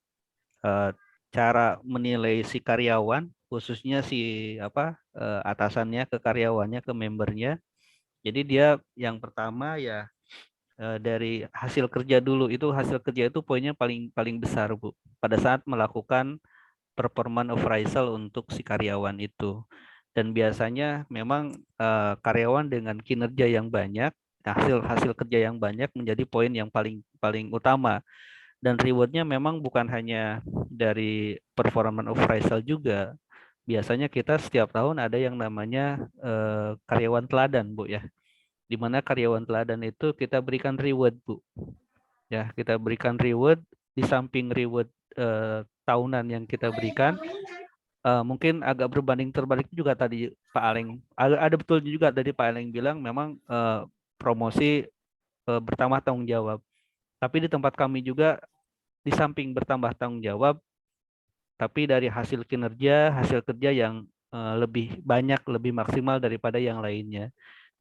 Cara menilai si karyawan, khususnya si atasannya ke karyawannya, ke membernya. Jadi dia yang pertama ya dari hasil kerja dulu. Itu hasil kerja itu poinnya paling besar Bu. Pada saat melakukan performance appraisal untuk si karyawan itu. Dan biasanya memang karyawan dengan kinerja yang banyak, hasil kerja yang banyak menjadi poin yang paling utama. Dan rewardnya memang bukan hanya dari performance appraisal juga. Biasanya kita setiap tahun ada yang namanya karyawan teladan Bu ya. Di mana karyawan teladan itu kita berikan reward Bu. Ya, kita berikan reward di samping reward tahunan yang kita berikan, mungkin agak berbanding terbalik juga tadi Pak Aleng. Ada betul juga tadi Pak Aleng bilang memang promosi bertambah tanggung jawab. Tapi di tempat kami juga di samping bertambah tanggung jawab, tapi dari hasil kerja yang lebih banyak, lebih maksimal daripada yang lainnya.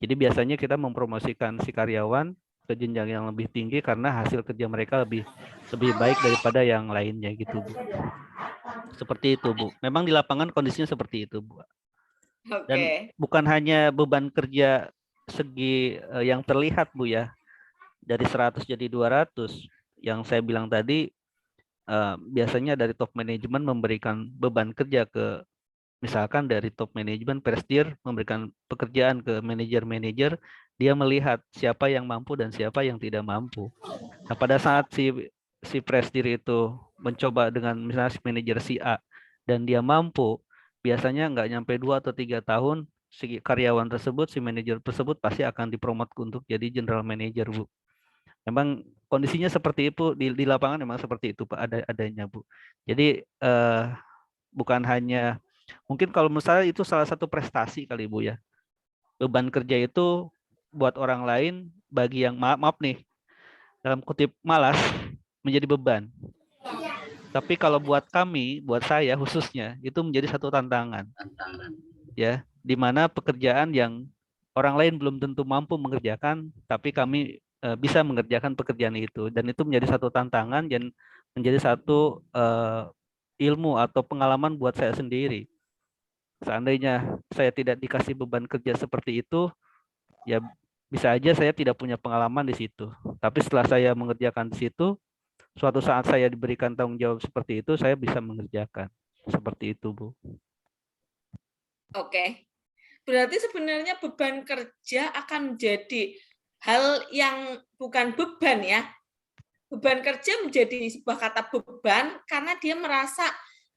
Jadi biasanya kita mempromosikan si karyawan ke jenjang yang lebih tinggi karena hasil kerja mereka lebih baik daripada yang lainnya gitu Bu. Seperti itu Bu. Memang di lapangan kondisinya seperti itu Bu. Dan bukan hanya beban kerja segi yang terlihat Bu ya. dari 100 jadi 200. Yang saya bilang tadi, biasanya dari top manajemen memberikan beban kerja ke, misalkan dari top manajemen presidir memberikan pekerjaan ke manajer-manajer, dia melihat siapa yang mampu dan siapa yang tidak mampu. Nah, pada saat si presidir itu mencoba dengan misalnya si manajer si A dan dia mampu, biasanya nggak nyampe 2 atau 3 tahun, si karyawan tersebut, si manajer tersebut pasti akan dipromot untuk jadi general manager, Bu. Memang kondisinya seperti itu di lapangan, memang seperti itu Pak, adanya Bu. Jadi bukan hanya, mungkin kalau menurut saya itu salah satu prestasi kali Bu ya. Beban kerja itu buat orang lain, bagi yang maaf nih, dalam kutip malas, menjadi beban. Tapi kalau buat kami, buat saya khususnya, itu menjadi satu tantangan. Ya, di mana pekerjaan yang orang lain belum tentu mampu mengerjakan, tapi kami bisa mengerjakan pekerjaan itu, dan itu menjadi satu tantangan dan menjadi satu ilmu atau pengalaman buat saya sendiri. Seandainya saya tidak dikasih beban kerja seperti itu, ya bisa aja saya tidak punya pengalaman di situ. Tapi setelah saya mengerjakan di situ, suatu saat saya diberikan tanggung jawab seperti itu, saya bisa mengerjakan. Seperti itu, Bu. Oke. Berarti sebenarnya beban kerja akan menjadi hal yang bukan beban ya. Beban kerja menjadi sebuah kata beban karena dia merasa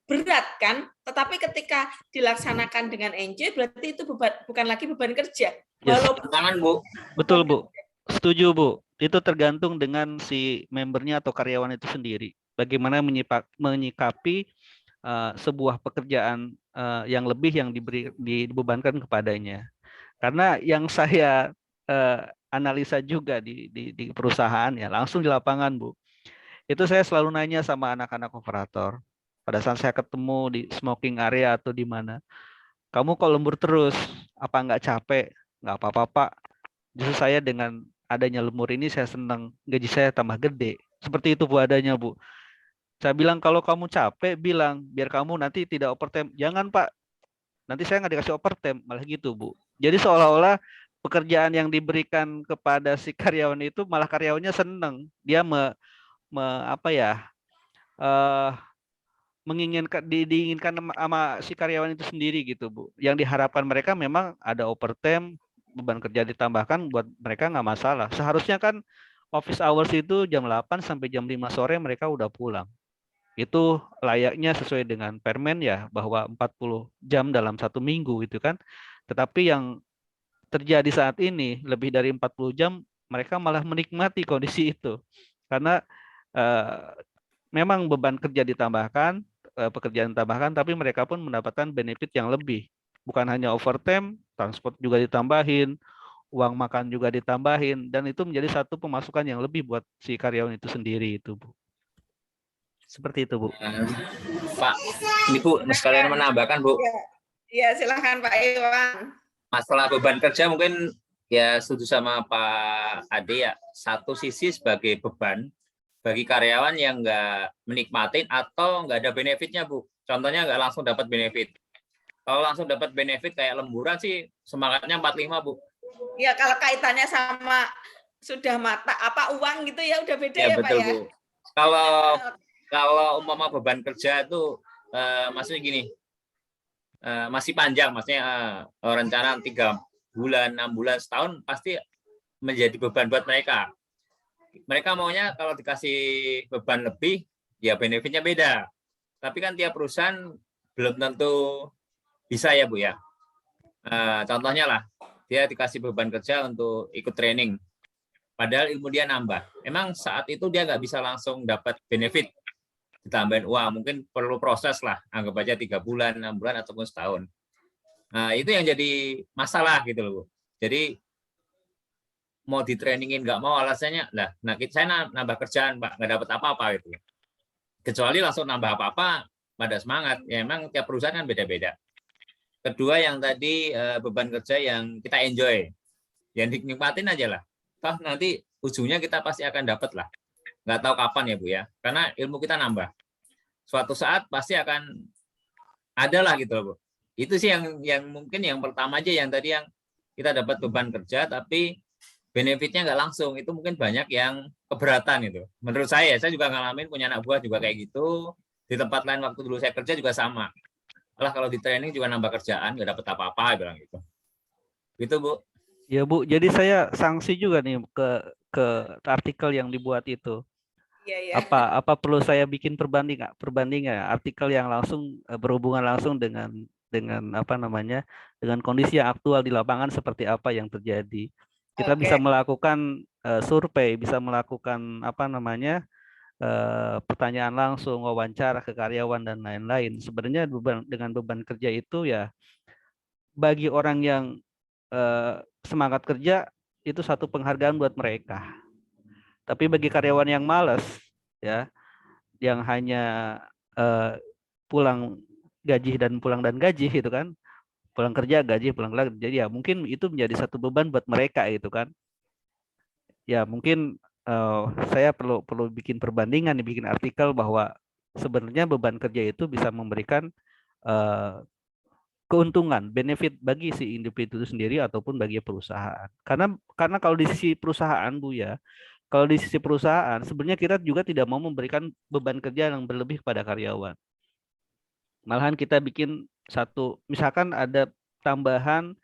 berat kan, tetapi ketika dilaksanakan dengan enjoy berarti itu bukan lagi beban kerja. Walaupun tangan, Bu. Betul, Bu. Setuju, Bu. Itu tergantung dengan si membernya atau karyawan itu sendiri. Bagaimana menyikapi sebuah pekerjaan yang lebih yang dibebankan kepadanya. Karena yang saya analisa juga di perusahaan ya, langsung di lapangan, Bu. Itu saya selalu nanya sama anak-anak operator. Pada saat saya ketemu di smoking area atau di mana, kamu kalau lembur terus, apa nggak capek? Nggak apa-apa, Pak. Justru saya dengan adanya lembur ini saya senang, gaji saya tambah gede. Seperti itu Bu adanya, Bu. Saya bilang kalau kamu capek, bilang biar kamu nanti tidak overtime. Jangan Pak, nanti saya nggak dikasih overtime, malah gitu Bu. Jadi seolah-olah pekerjaan yang diberikan kepada si karyawan itu malah karyawannya senang. Dia diinginkan sama si karyawan itu sendiri gitu Bu. Yang diharapkan mereka memang ada overtime, beban kerja ditambahkan, buat mereka nggak masalah. Seharusnya kan office hours itu jam 8 sampai jam 5 sore mereka udah pulang. Itu layaknya sesuai dengan permen ya, bahwa 40 jam dalam 1 minggu gitu kan. Tetapi yang terjadi saat ini lebih dari 40 jam, mereka malah menikmati kondisi itu. Karena memang beban kerja ditambahkan, pekerjaan ditambahkan, tapi mereka pun mendapatkan benefit yang lebih. Bukan hanya overtime, transport juga ditambahin, uang makan juga ditambahin, dan itu menjadi satu pemasukan yang lebih buat si karyawan itu sendiri itu, Bu. Seperti itu, Bu. Pak, ini Bu, sekalian menambahkan, Bu. Ya, silakan Pak Iwan. Masalah beban kerja mungkin ya setuju sama Pak Ade ya. Satu sisi sebagai beban bagi karyawan yang nggak menikmatin atau nggak ada benefitnya, Bu. Contohnya nggak langsung dapat benefit. Kalau langsung dapat benefit kayak lemburan sih semangatnya 45, Bu. Ya, kalau kaitannya sama sudah mata apa uang gitu ya udah beda ya, betul, Pak ya. Bu. Kalau umpama beban kerja itu maksudnya gini, masih panjang, maksudnya rencana 3 bulan, 6 bulan, setahun pasti menjadi beban buat mereka. Mereka maunya kalau dikasih beban lebih, ya benefitnya beda. Tapi kan tiap perusahaan belum tentu bisa ya Bu ya. Contohnya lah, dia dikasih beban kerja untuk ikut training. Padahal ilmu dia nambah. Memang saat itu dia nggak bisa langsung dapat benefit. Ditambahin uang, mungkin perlu proses lah. Anggap aja 3 bulan, 6 bulan, ataupun setahun. Nah, itu yang jadi masalah gitu loh Bu. Jadi, mau di-trainingin nggak mau alasannya, lah, saya nambah kerjaan Pak, nggak dapat apa-apa gitu. Kecuali langsung nambah apa-apa, pada semangat. Ya memang tiap perusahaan kan beda-beda. Kedua yang tadi beban kerja yang kita enjoy, yang dinikmatin aja lah. Toh nanti ujungnya kita pasti akan dapat lah. Nggak tahu kapan ya Bu ya, karena ilmu kita nambah. Suatu saat pasti akan ada lah gitu loh Bu. Itu sih yang mungkin yang pertama aja yang tadi yang kita dapat beban kerja, tapi benefitnya nggak langsung, itu mungkin banyak yang keberatan itu. Menurut saya juga ngalamin, punya anak buah juga kayak gitu. Di tempat lain waktu dulu saya kerja juga sama. Malah kalau di training juga nambah kerjaan, nggak dapet apa-apa, bilang gitu. Gitu, Bu. Ya Bu, jadi saya sanksi juga nih ke artikel yang dibuat itu. Iya, iya. Apa perlu saya bikin perbandingan artikel yang langsung berhubungan langsung dengan apa namanya, dengan kondisi yang aktual di lapangan seperti apa yang terjadi. Kita bisa melakukan survei, bisa melakukan apa namanya, pertanyaan langsung, wawancara ke karyawan dan lain-lain. Sebenarnya dengan beban kerja itu ya, bagi orang yang semangat kerja itu satu penghargaan buat mereka. Tapi bagi karyawan yang malas, ya, yang hanya pulang dan gaji gitu kan, pulang kerja gaji, pulang lagi, jadi ya mungkin itu menjadi satu beban buat mereka itu kan. Ya mungkin saya perlu bikin perbandingan, bikin artikel bahwa sebenarnya beban kerja itu bisa memberikan keuntungan, benefit bagi si individu itu sendiri ataupun bagi perusahaan. Karena kalau di sisi perusahaan, Bu ya, kalau di sisi perusahaan sebenarnya kita juga tidak mau memberikan beban kerja yang berlebih kepada karyawan. Malahan kita bikin satu, misalkan ada tambahan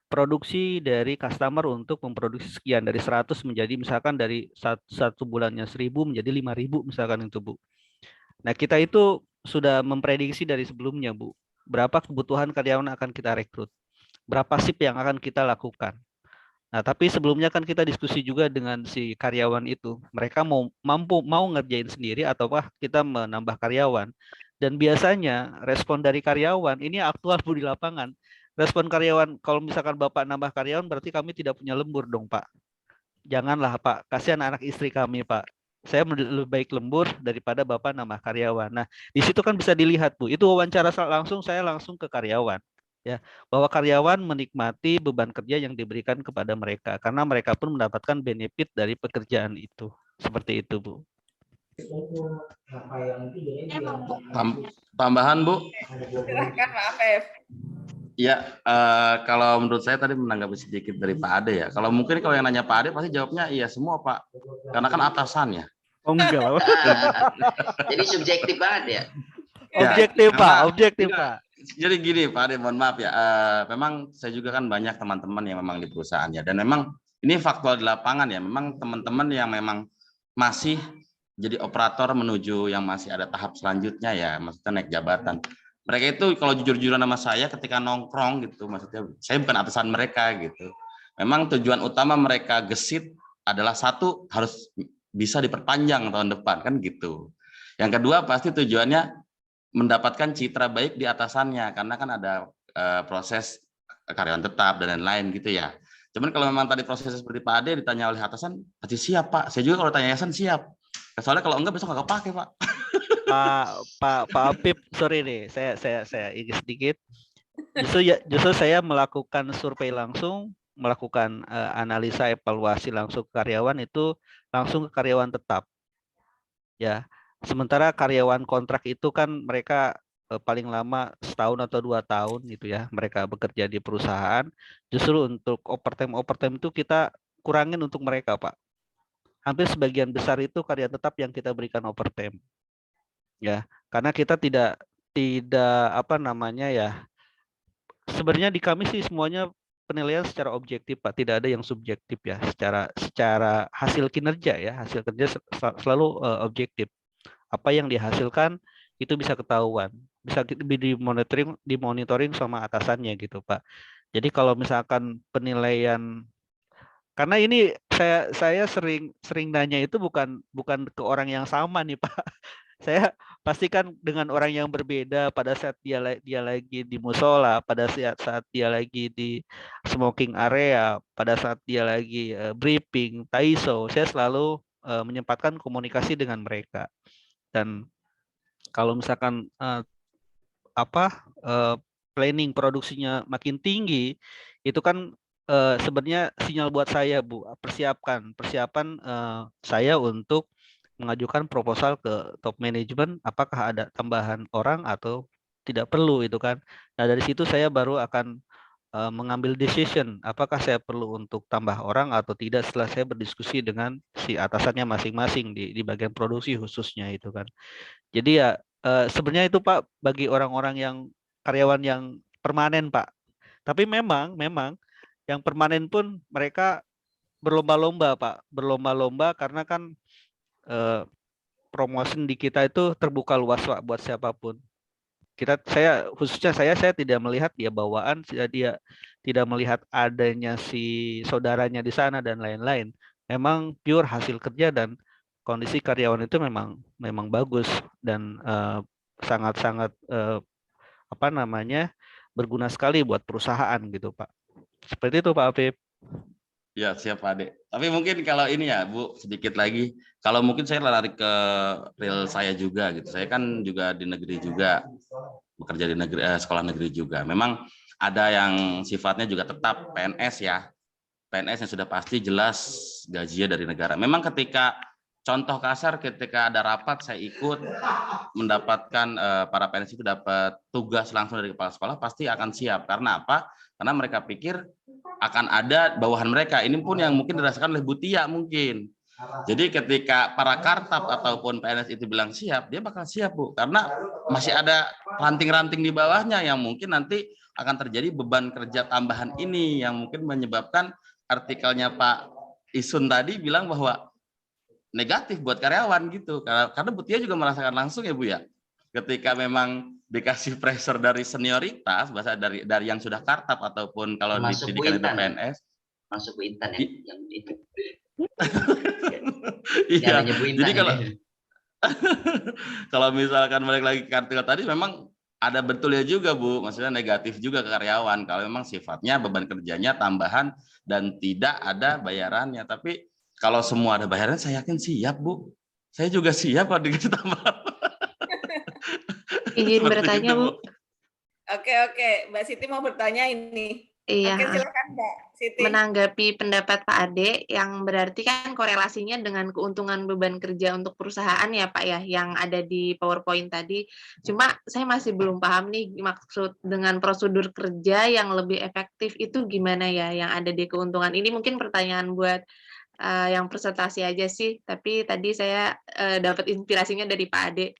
produksi dari customer untuk memproduksi sekian, dari 100 menjadi misalkan dari satu bulannya 1000 menjadi 5000 misalkan itu, Bu. Nah, kita itu sudah memprediksi dari sebelumnya, Bu, berapa kebutuhan karyawan akan kita rekrut, berapa shift yang akan kita lakukan. Nah, tapi sebelumnya kan kita diskusi juga dengan si karyawan itu, mereka mau ngerjain sendiri ataukah kita menambah karyawan. Dan biasanya respon dari karyawan ini aktual, Bu, di lapangan. Respon karyawan, kalau misalkan Bapak nambah karyawan berarti kami tidak punya lembur dong, Pak. Janganlah, Pak, kasihan anak istri kami, Pak. Saya lebih baik lembur daripada Bapak nambah karyawan. Nah, di situ kan bisa dilihat, Bu. Itu wawancara langsung, saya langsung ke karyawan. Ya, bahwa karyawan menikmati beban kerja yang diberikan kepada mereka karena mereka pun mendapatkan benefit dari pekerjaan itu. Seperti itu, Bu. Tambahan, Bu. Silahkan, Pak Afef. Ya, kalau menurut saya tadi menanggapi sedikit dari Pak Ade ya. Kalau mungkin kalau yang nanya Pak Ade pasti jawabnya iya semua, Pak. Karena kan atasannya. Oh enggak lah. Jadi subjektif banget ya. Objektif, Pak. Objektif, Pak. Jadi gini, Pak Ade, mohon maaf ya. Memang saya juga kan banyak teman-teman yang memang di perusahaannya. Dan memang ini faktual di lapangan ya. Memang teman-teman yang memang masih jadi operator menuju yang masih ada tahap selanjutnya ya. Maksudnya naik jabatan. Mereka itu kalau jujur-jujuran sama saya ketika nongkrong gitu, maksudnya saya bukan atasan mereka gitu. Memang tujuan utama mereka gesit adalah satu, harus bisa diperpanjang tahun depan kan gitu. Yang kedua pasti tujuannya mendapatkan citra baik di atasannya karena kan ada proses karyawan tetap dan lain-lain gitu ya. Cuman kalau memang tadi prosesnya seperti Pak Ade ditanya oleh atasan, pasti siap, Pak. Saya juga kalau tanya atasan siap. Soalnya kalau enggak besok nggak kepake, Pak. Pak Apip, sorry nih, saya ingin sedikit. Justru saya melakukan survei langsung, melakukan analisa evaluasi langsung ke karyawan itu langsung ke karyawan tetap. Ya, sementara karyawan kontrak itu kan mereka paling lama setahun atau 2 tahun gitu ya, mereka bekerja di perusahaan. Justru untuk overtime itu kita kurangin untuk mereka, Pak. Hampir sebagian besar itu karyawan tetap yang kita berikan overtime. Ya, karena kita tidak apa namanya ya, sebenarnya di kami sih semuanya penilaian secara objektif, Pak, tidak ada yang subjektif ya, secara hasil kinerja ya, hasil kerja selalu objektif. Apa yang dihasilkan itu bisa ketahuan, bisa dimonitoring sama atasannya gitu, Pak. Jadi kalau misalkan penilaian, karena ini saya sering nanya itu bukan ke orang yang sama nih, Pak. Saya pastikan dengan orang yang berbeda pada saat dia lagi di musola, pada saat dia lagi di smoking area, pada saat dia lagi briefing, taiso, saya selalu menyempatkan komunikasi dengan mereka. Dan kalau misalkan planning produksinya makin tinggi, itu kan sebenarnya sinyal buat saya, Bu, persiapan saya untuk mengajukan proposal ke top management apakah ada tambahan orang atau tidak perlu itu kan. Nah, dari situ saya baru akan mengambil decision apakah saya perlu untuk tambah orang atau tidak setelah saya berdiskusi dengan si atasannya masing-masing di bagian produksi khususnya itu kan. Jadi ya sebenarnya itu Pak bagi orang-orang yang karyawan yang permanen Pak. Tapi memang yang permanen pun mereka berlomba-lomba Pak, berlomba-lomba karena kan promotion di kita itu terbuka luas Pak buat siapapun. Saya tidak melihat dia bawaan, dia tidak melihat adanya si saudaranya di sana dan lain-lain. Memang pure hasil kerja dan kondisi karyawan itu memang bagus dan sangat-sangat berguna sekali buat perusahaan gitu Pak. Seperti itu Pak Afif. Ya, siap Pak Ade. Tapi mungkin kalau ini ya Bu, sedikit lagi. Kalau mungkin saya lari ke real saya juga gitu. Saya kan juga di negeri juga, bekerja di negeri sekolah negeri juga. Memang ada yang sifatnya juga tetap PNS ya. PNS yang sudah pasti jelas gajinya dari negara. Memang ketika contoh kasar ketika ada rapat saya ikut mendapatkan para PNS itu dapat tugas langsung dari kepala sekolah pasti akan siap. Karena apa? Karena mereka pikir akan ada bawahan mereka. Ini pun yang mungkin dirasakan oleh Bu Tia mungkin. Jadi ketika para kartap ataupun PNS itu bilang siap, dia bakal siap Bu. Karena masih ada ranting-ranting di bawahnya yang mungkin nanti akan terjadi beban kerja tambahan ini yang mungkin menyebabkan artikelnya Pak Isun tadi bilang bahwa negatif buat karyawan gitu. Karena Bu Tia juga merasakan langsung ya Bu ya. Ketika memang dikasih pressure dari senioritas, bahasa dari yang sudah kartap ataupun kalau di pendidikan itu PNS, masuk Bu Intan ya, yang itu. Iya. Jadi kalau misalkan balik lagi ke artikel tadi, memang ada betulnya juga Bu, maksudnya negatif juga ke karyawan kalau memang sifatnya beban kerjanya tambahan dan tidak ada bayarannya. Tapi kalau semua ada bayaran, saya yakin siap Bu. Saya juga siap kalau dikasih tambahan. Izin bertanya Bu. Oke, Mbak Siti mau bertanya ini. Iya. Oke, silakan Mbak Siti. Menanggapi pendapat Pak Ade, yang berarti kan korelasinya dengan keuntungan beban kerja untuk perusahaan ya Pak ya, yang ada di PowerPoint tadi. Cuma saya masih belum paham nih maksud dengan prosedur kerja yang lebih efektif itu gimana ya, yang ada di keuntungan. Ini mungkin pertanyaan buat yang presentasi aja sih, tapi tadi saya dapat inspirasinya dari Pak Ade.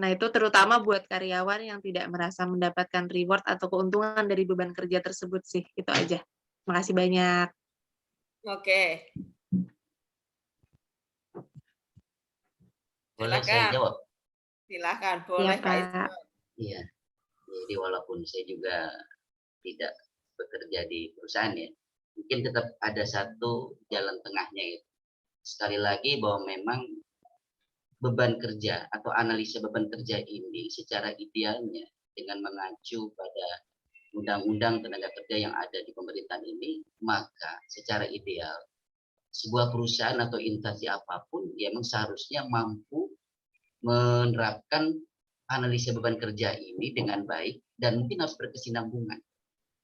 Nah, itu terutama buat karyawan yang tidak merasa mendapatkan reward atau keuntungan dari beban kerja tersebut sih. Itu aja. Makasih banyak. Oke. Boleh saya jawab? Silakan, boleh ya, Pak. Iya. Jadi walaupun saya juga tidak bekerja di perusahaan ya, mungkin tetap ada satu jalan tengahnya itu. Sekali lagi bahwa memang beban kerja atau analisa beban kerja ini secara idealnya dengan mengacu pada undang-undang tenaga kerja yang ada di pemerintahan ini, maka secara ideal sebuah perusahaan atau instansi apapun ya memang seharusnya mampu menerapkan analisa beban kerja ini dengan baik dan mungkin harus berkesinambungan.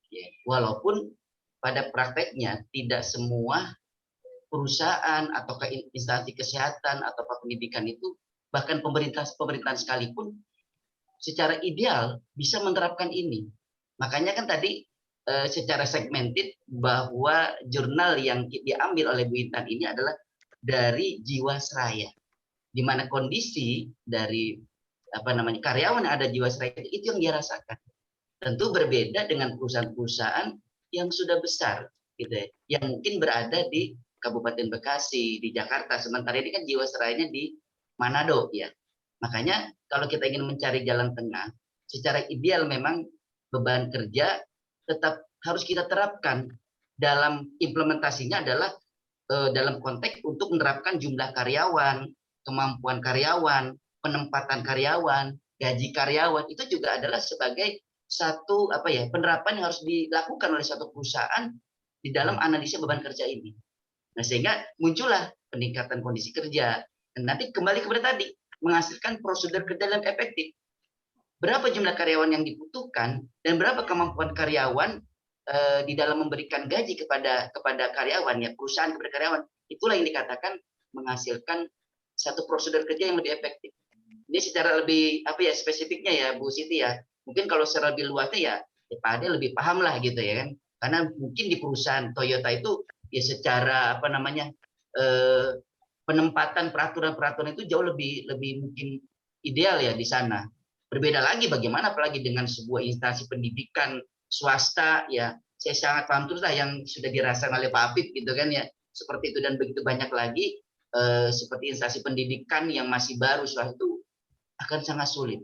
Ya, walaupun pada prakteknya tidak semua perusahaan atau instansi kesehatan atau pendidikan itu bahkan pemerintahan sekalipun secara ideal bisa menerapkan ini. Makanya kan tadi secara segmented bahwa jurnal yang diambil oleh Bu Intan ini adalah dari Jiwasraya, di mana kondisi dari karyawan yang ada Jiwasraya itu yang dia rasakan. Tentu berbeda dengan perusahaan-perusahaan yang sudah besar, gitu ya, yang mungkin berada di Kabupaten Bekasi, di Jakarta, sementara ini kan Jiwasrayanya di Manado ya. Makanya kalau kita ingin mencari jalan tengah, secara ideal memang beban kerja tetap harus kita terapkan dalam implementasinya adalah dalam konteks untuk menerapkan jumlah karyawan, kemampuan karyawan, penempatan karyawan, gaji karyawan itu juga adalah sebagai satu penerapan yang harus dilakukan oleh satu perusahaan di dalam analisa beban kerja ini. Nah, sehingga muncullah peningkatan kondisi kerja. Dan nanti kembali kepada tadi, menghasilkan prosedur kerja yang efektif. Berapa jumlah karyawan yang dibutuhkan dan berapa kemampuan karyawan di dalam memberikan gaji kepada karyawan ya, perusahaan kepada karyawan. Itulah yang dikatakan menghasilkan satu prosedur kerja yang lebih efektif. Ini secara lebih spesifiknya ya Bu Siti ya. Mungkin kalau secara lebih luasnya ya ya Pak Ade lebih paham lah gitu ya kan. Karena mungkin di perusahaan Toyota itu ya secara apa namanya penempatan peraturan-peraturan itu jauh lebih mungkin ideal ya di sana. Berbeda lagi bagaimana apalagi dengan sebuah instansi pendidikan swasta ya, saya sangat paham terus lah yang sudah dirasakan oleh Pak Afif gitu kan ya, seperti itu. Dan begitu banyak lagi seperti instansi pendidikan yang masih baru swasta itu akan sangat sulit.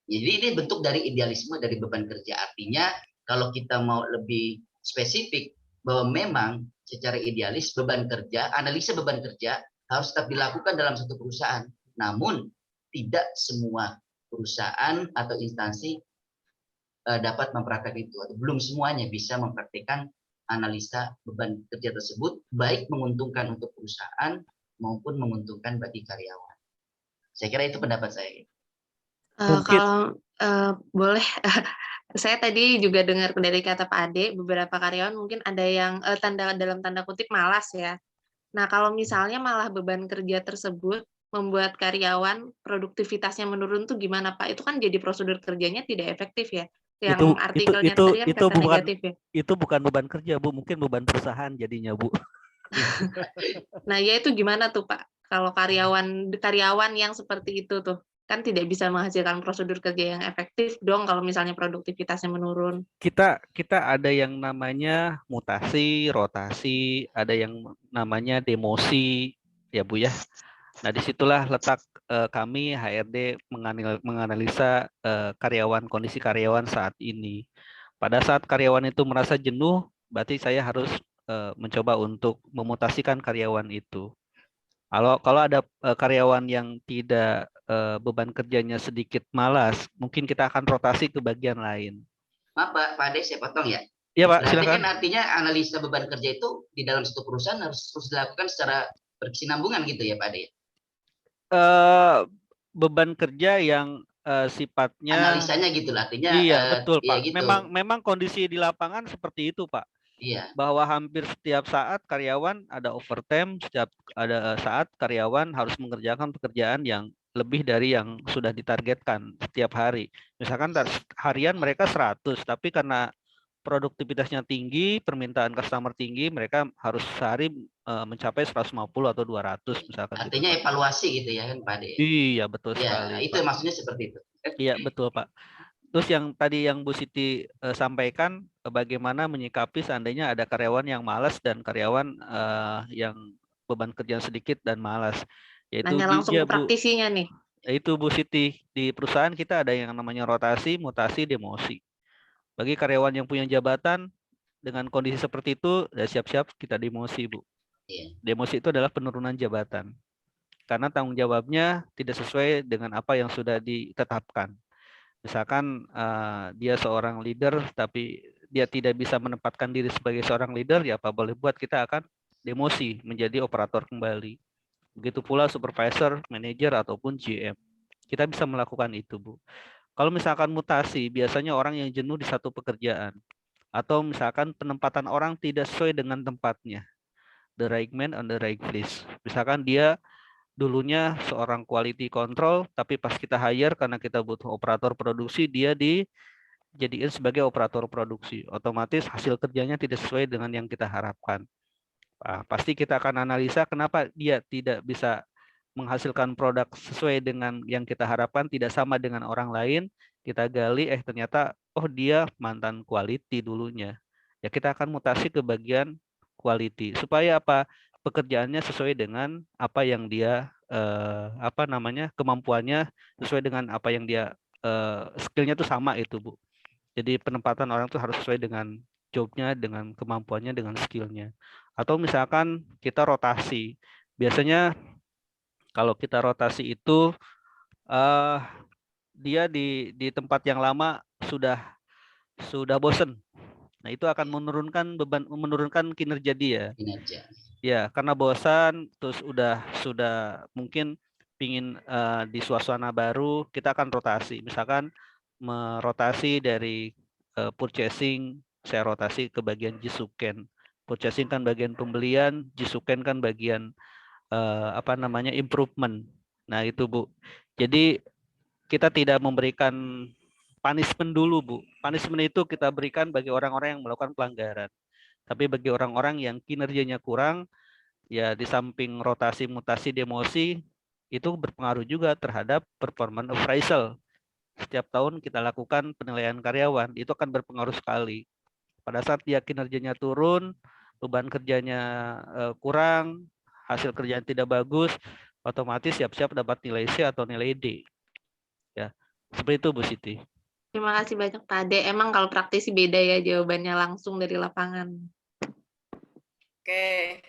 Jadi ini bentuk dari idealisme dari beban kerja. Artinya kalau kita mau lebih spesifik bahwa memang secara idealis beban kerja, analisa beban kerja harus tetap dilakukan dalam satu perusahaan. Namun tidak semua perusahaan atau instansi dapat mempraktikkan itu, atau belum semuanya bisa mempraktikkan analisa beban kerja tersebut, baik menguntungkan untuk perusahaan maupun menguntungkan bagi karyawan. Saya kira itu pendapat saya. Kalau boleh, saya tadi juga dengar dari kata Pak Ade, beberapa karyawan mungkin ada yang dalam tanda kutip malas ya. Nah, kalau misalnya malah beban kerja tersebut membuat karyawan produktivitasnya menurun tuh gimana Pak? Itu kan jadi prosedur kerjanya tidak efektif ya. Yang artikelnya tadi kan kata negatif ya. Itu bukan beban kerja Bu, mungkin beban perusahaan jadinya Bu. Nah, ya itu gimana tuh Pak? Kalau karyawan yang seperti itu tuh kan tidak bisa menghasilkan prosedur kerja yang efektif dong kalau misalnya produktivitasnya menurun. Kita ada yang namanya mutasi, rotasi, ada yang namanya demosi, ya Bu ya. Nah, disitulah letak kami HRD menganalisa karyawan, kondisi karyawan saat ini. Pada saat karyawan itu merasa jenuh, berarti saya harus mencoba untuk memutasikan karyawan itu. Kalau ada karyawan yang tidak beban kerjanya sedikit malas, mungkin kita akan rotasi ke bagian lain. Maaf Pak Ade, saya potong ya. Iya Pak, berarti silakan. kan artinya analisa beban kerja itu di dalam satu perusahaan harus terus dilakukan secara berkesinambungan gitu ya Pak Ade? Beban kerja yang sifatnya analisanya gitu lah, artinya iya betul Pak. Ya gitu. Memang kondisi di lapangan seperti itu Pak. Iya. Bahwa hampir setiap saat karyawan ada overtime, setiap ada saat karyawan harus mengerjakan pekerjaan yang lebih dari yang sudah ditargetkan setiap hari. Misalkan harian mereka 100, tapi karena produktivitasnya tinggi, permintaan customer tinggi, mereka harus sehari mencapai 150 atau 200 misalkan. Artinya gitu, evaluasi gitu ya kan Pak Ade? Iya betul sekali. Itu Pak. Maksudnya seperti itu. Iya betul Pak. Terus yang tadi yang Bu Siti sampaikan, bagaimana menyikapi seandainya ada karyawan yang malas dan karyawan yang beban kerja sedikit dan malas. Yaitu nanya langsung ke praktisinya nih. Itu Bu Siti, di perusahaan kita ada yang namanya rotasi, mutasi, demosi. Bagi karyawan yang punya jabatan dengan kondisi seperti itu, ya siap-siap kita demosi Bu. Demosi itu adalah penurunan jabatan. Karena tanggung jawabnya tidak sesuai dengan apa yang sudah ditetapkan. Misalkan dia seorang leader tapi dia tidak bisa menempatkan diri sebagai seorang leader, ya apa boleh buat, kita akan demosi menjadi operator kembali. Begitu pula supervisor, manajer ataupun GM. Kita bisa melakukan itu, Bu. Kalau misalkan mutasi, biasanya orang yang jenuh di satu pekerjaan atau misalkan penempatan orang tidak sesuai dengan tempatnya. The right man on the right place. Misalkan dia dulunya seorang quality control, tapi pas kita hire karena kita butuh operator produksi, dia dijadikan sebagai operator produksi. Otomatis hasil kerjanya tidak sesuai dengan yang kita harapkan. Pasti kita akan analisa kenapa dia tidak bisa menghasilkan produk sesuai dengan yang kita harapkan, tidak sama dengan orang lain. Kita gali, ternyata dia mantan quality dulunya. Ya kita akan mutasi ke bagian quality supaya apa? Pekerjaannya sesuai dengan apa yang dia kemampuannya sesuai dengan apa yang dia skillnya itu sama itu Bu. Jadi penempatan orang itu harus sesuai dengan jobnya, dengan kemampuannya, dengan skillnya. Atau misalkan kita rotasi, biasanya kalau kita rotasi itu dia di tempat yang lama sudah bosen. Nah, itu akan menurunkan kinerja dia. Ya, karena bosan, terus sudah mungkin pingin di suasana baru, kita akan rotasi. Misalkan merotasi dari purchasing, saya rotasi ke bagian Jisuken. Purchasing kan bagian pembelian, Jisuken kan bagian improvement. Nah, itu Bu. Jadi kita tidak memberikan punishment dulu, Bu. Punishment itu kita berikan bagi orang-orang yang melakukan pelanggaran. Tapi bagi orang-orang yang kinerjanya kurang, ya di samping rotasi mutasi demosi, itu berpengaruh juga terhadap performance appraisal. Setiap tahun kita lakukan penilaian karyawan, itu akan berpengaruh sekali. Pada saat dia kinerjanya turun, beban kerjanya kurang, hasil kerjaan tidak bagus, otomatis siap-siap dapat nilai C atau nilai D. Ya, seperti itu Bu Siti. Terima kasih banyak Pak Ade. Emang kalau praktisi beda ya jawabannya langsung dari lapangan. Oke.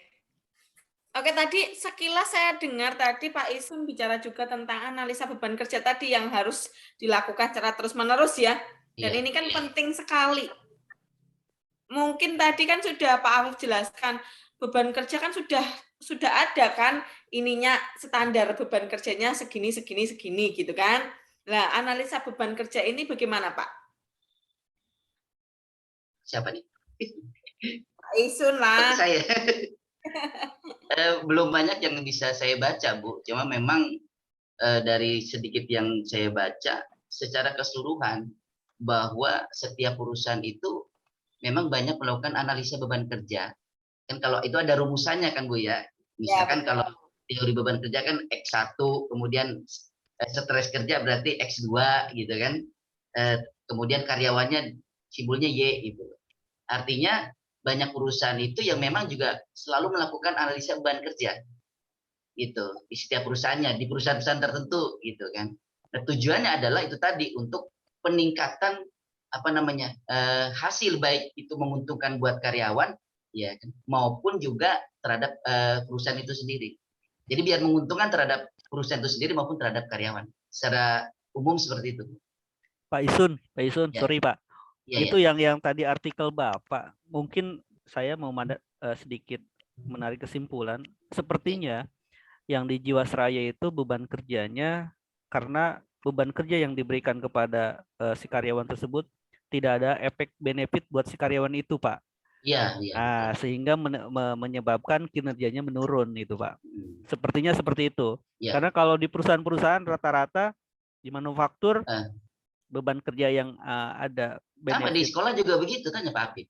Oke, tadi sekilas saya dengar tadi Pak Isun bicara juga tentang analisa beban kerja tadi yang harus dilakukan secara terus-menerus ya. Dan ini kan penting sekali. Mungkin tadi kan sudah Pak Afif jelaskan, beban kerja kan sudah ada kan ininya standar beban kerjanya segini gitu kan. Nah, analisa beban kerja ini bagaimana Pak? Siapa nih? Pak Isun lah. Saya. Belum banyak yang bisa saya baca, Bu. Cuma memang dari sedikit yang saya baca, secara keseluruhan, bahwa setiap perusahaan itu memang banyak melakukan analisa beban kerja. Kan kalau itu ada rumusannya kan, Bu ya. Misalkan kalau teori beban kerja kan X1, kemudian stres kerja berarti X2 gitu kan. Kemudian karyawannya simbolnya Y gitu. Artinya banyak perusahaan itu yang memang juga selalu melakukan analisa beban kerja gitu di setiap perusahaannya, di perusahaan-perusahaan tertentu gitu kan. Nah, tujuannya adalah itu tadi untuk peningkatan hasil, baik itu menguntungkan buat karyawan ya maupun juga terhadap perusahaan itu sendiri. Jadi biar menguntungkan terhadap perusahaan itu sendiri maupun terhadap karyawan. Secara umum seperti itu. Pak Isun, Ya. sorry Pak. Ya, itu yang tadi artikel Bapak. Mungkin saya mau sedikit menarik kesimpulan. Sepertinya yang di Jiwasraya itu beban kerjanya karena beban kerja yang diberikan kepada si karyawan tersebut tidak ada efek benefit buat si karyawan itu, Pak. Iya. Nah, sehingga menyebabkan kinerjanya menurun itu, Pak. Sepertinya seperti itu. Ya. Karena kalau di perusahaan-perusahaan rata-rata di manufaktur beban kerja yang ada benefit. Sama di sekolah juga begitu kan ya Pak Afif?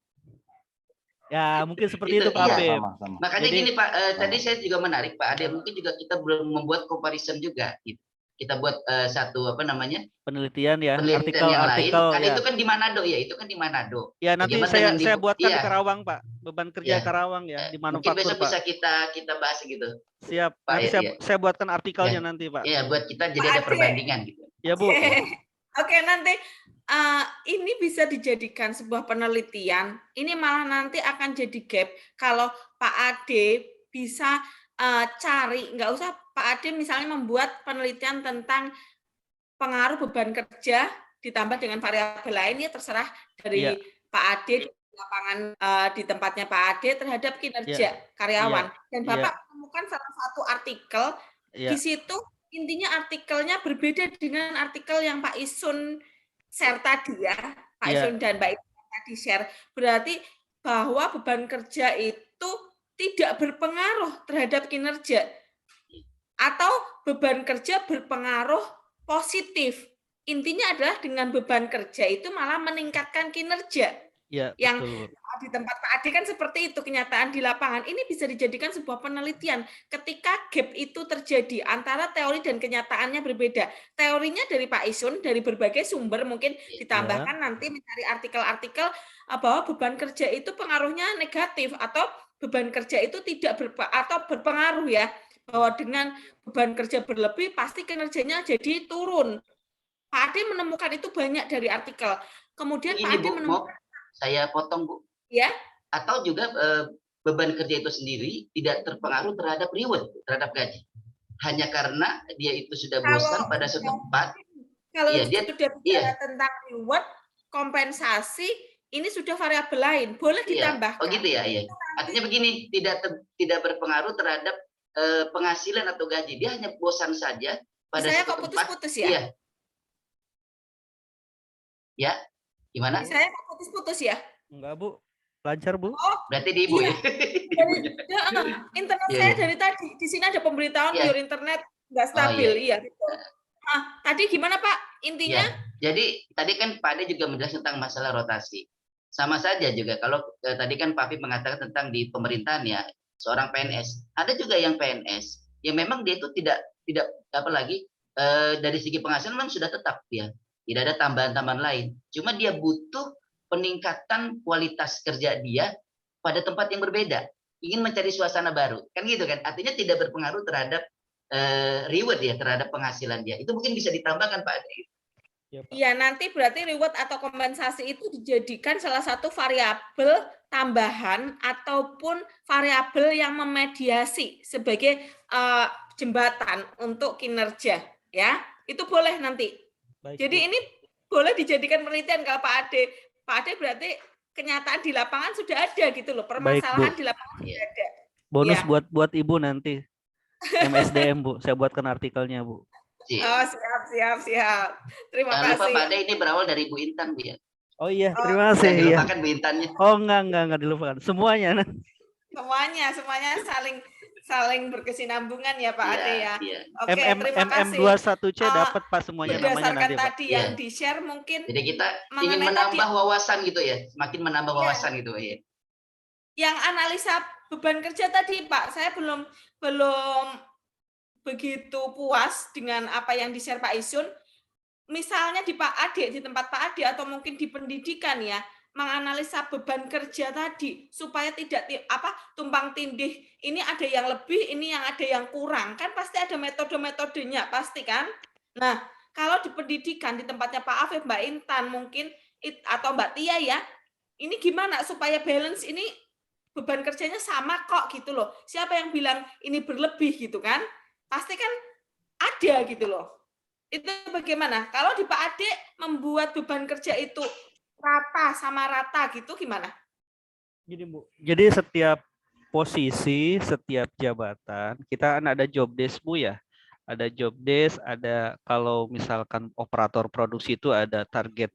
Ya mungkin seperti itu Pak Afif. Makanya jadi, gini Pak, tadi saya juga menarik Pak Ade, mungkin juga kita belum membuat comparison juga gitu. Kita buat satu penelitian ya, penelitian yang lain kan ya. Itu kan di Manado ya, itu kan di Manado. Ya nanti saya buatkan di Karawang Pak, beban kerja Karawang ya di manufaktur. Mungkin besok Pak. bisa kita bahas gitu. Siap. Pak, nanti saya buatkan artikelnya nanti Pak. Iya, buat kita jadi ada perbandingan gitu. Ya Bu. Oke, nanti ini bisa dijadikan sebuah penelitian. Ini malah nanti akan jadi gap kalau Pak Ade bisa cari, nggak usah Pak Ade misalnya membuat penelitian tentang pengaruh beban kerja ditambah dengan variabel lain, ya terserah dari Pak Ade di lapangan di tempatnya Pak Ade terhadap kinerja karyawan. Dan Bapak menemukan salah satu artikel di situ. Intinya artikelnya berbeda dengan artikel yang Pak Isun share tadi ya, Pak Isun dan Mbak Isun tadi share. Berarti bahwa beban kerja itu tidak berpengaruh terhadap kinerja atau beban kerja berpengaruh positif. Intinya adalah dengan beban kerja itu malah meningkatkan kinerja. Ya, yang betul. Di tempat Pak Ade kan seperti itu kenyataan di lapangan. Ini bisa dijadikan sebuah penelitian ketika gap itu terjadi antara teori dan kenyataannya berbeda. Teorinya dari Pak Isun dari berbagai sumber, mungkin ditambahkan nanti mencari artikel-artikel bahwa beban kerja itu pengaruhnya negatif atau beban kerja itu tidak berpengaruh ya, bahwa dengan beban kerja berlebih pasti kinerjanya jadi turun. Pak Ade menemukan itu banyak dari artikel. Kemudian Pak Ade menemukan, saya potong Bu. Ya. Atau juga beban kerja itu sendiri tidak terpengaruh terhadap reward, terhadap gaji. Hanya karena dia itu sudah bosan pada suatu tempat. Kalau dia sudah bicara tentang reward, kompensasi, ini sudah variabel lain. Boleh ditambahkan. Oh gitu ya, iya. Artinya begini, tidak berpengaruh terhadap penghasilan atau gaji. Dia hanya bosan saja pada saya suatu kok putus-putus ya? Iya. Ya, gimana? Saya kok putus-putus ya? Enggak Bu, lancar Bu. Oh, berarti di Ibu ya? Internet saya dari tadi, di sini ada pemberitahuan your internet nggak stabil, iya. Gitu. Nah, tadi gimana Pak? Intinya? Jadi tadi kan Pak Ade juga menjelaskan tentang masalah rotasi. Sama saja juga kalau tadi kan Pak Fib mengatakan tentang di pemerintahan ya, seorang PNS. Ada juga yang PNS yang memang dia itu tidak apalagi dari segi penghasilan memang sudah tetap dia. Tidak ada tambahan-tambahan lain. Cuma dia butuh peningkatan kualitas kerja dia pada tempat yang berbeda. Ingin mencari suasana baru. Kan gitu kan? Artinya tidak berpengaruh terhadap reward ya, terhadap penghasilan dia. Itu mungkin bisa ditambahkan Pak Ade. Iya, nanti berarti reward atau kompensasi itu dijadikan salah satu variabel tambahan ataupun variabel yang memediasi sebagai jembatan untuk kinerja, ya. Itu boleh nanti. Baik, jadi Bu. ini boleh dijadikan penelitian kalau Pak Ade. Pak Ade berarti kenyataan di lapangan sudah ada gitu loh, permasalahan di lapangan sudah ada. Bonus Ya. buat Ibu nanti. MSDM, Bu. Saya buatkan artikelnya, Bu. Oh, siap. Terima Jangan lupa kasih. Pak Ade ini berawal dari Bu Intan, Bu ya. Oh iya, Oh, terima kasih. Jangan Iya. dilupakan Bu Intannya. Oh enggak dilupakan. Semuanya. Semuanya saling berkesinambungan ya Pak Ade ya. Iya. Oke, terima kasih. MM21C dapat Pak semuanya namanya Berdasarkan nanti, Pak. tadi yang di-share mungkin Jadi kita ingin mengenai menambah tadi wawasan gitu ya, semakin menambah Iya. wawasan gitu ya. yang analisa beban kerja tadi Pak, saya belum begitu puas dengan apa yang di-share Pak Isun. Misalnya di Pak Ade, di tempat Pak Ade atau mungkin di pendidikan ya, menganalisa beban kerja tadi supaya tidak tumpang tindih. Ini ada yang lebih, ini yang ada yang kurang. Kan pasti ada metode-metodenya, pasti kan? Nah, kalau di pendidikan di tempatnya Pak Afif, Mbak Intan mungkin atau Mbak Tia ya, ini gimana supaya balance ini beban kerjanya sama kok gitu loh. Siapa yang bilang ini berlebih gitu kan? Pasti kan ada gitu loh. Itu bagaimana? Kalau di Pak Ade membuat beban kerja itu rata sama rata gitu gimana? Gini, Bu. Jadi setiap posisi, setiap jabatan, kita kan ada job desk, Bu ya. Ada job desk, ada kalau misalkan operator produksi itu ada target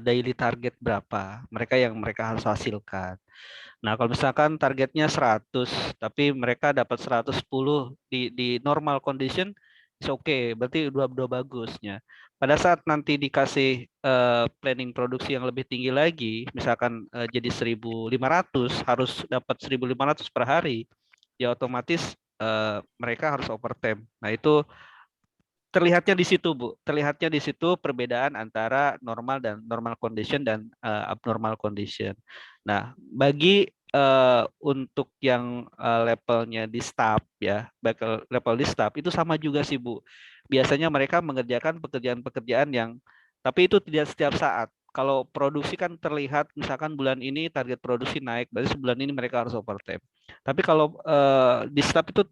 daily target berapa, mereka harus hasilkan. Nah, kalau misalkan targetnya 100, tapi mereka dapat 110 di normal condition, oke, berarti dua bagusnya. Pada saat nanti dikasih planning produksi yang lebih tinggi lagi, misalkan jadi 1.500, harus dapat 1.500 per hari, ya otomatis mereka harus overtime. Nah, itu terlihatnya di situ, Bu. Terlihatnya di situ perbedaan antara normal dan normal condition dan abnormal condition. Nah, bagi untuk yang levelnya di staff ya, level di staff itu sama juga sih, Bu. Biasanya mereka mengerjakan pekerjaan-pekerjaan yang, tapi itu tidak setiap saat. Kalau produksi kan terlihat misalkan bulan ini target produksi naik, berarti sebulan ini mereka harus overtime. Tapi kalau di staff itu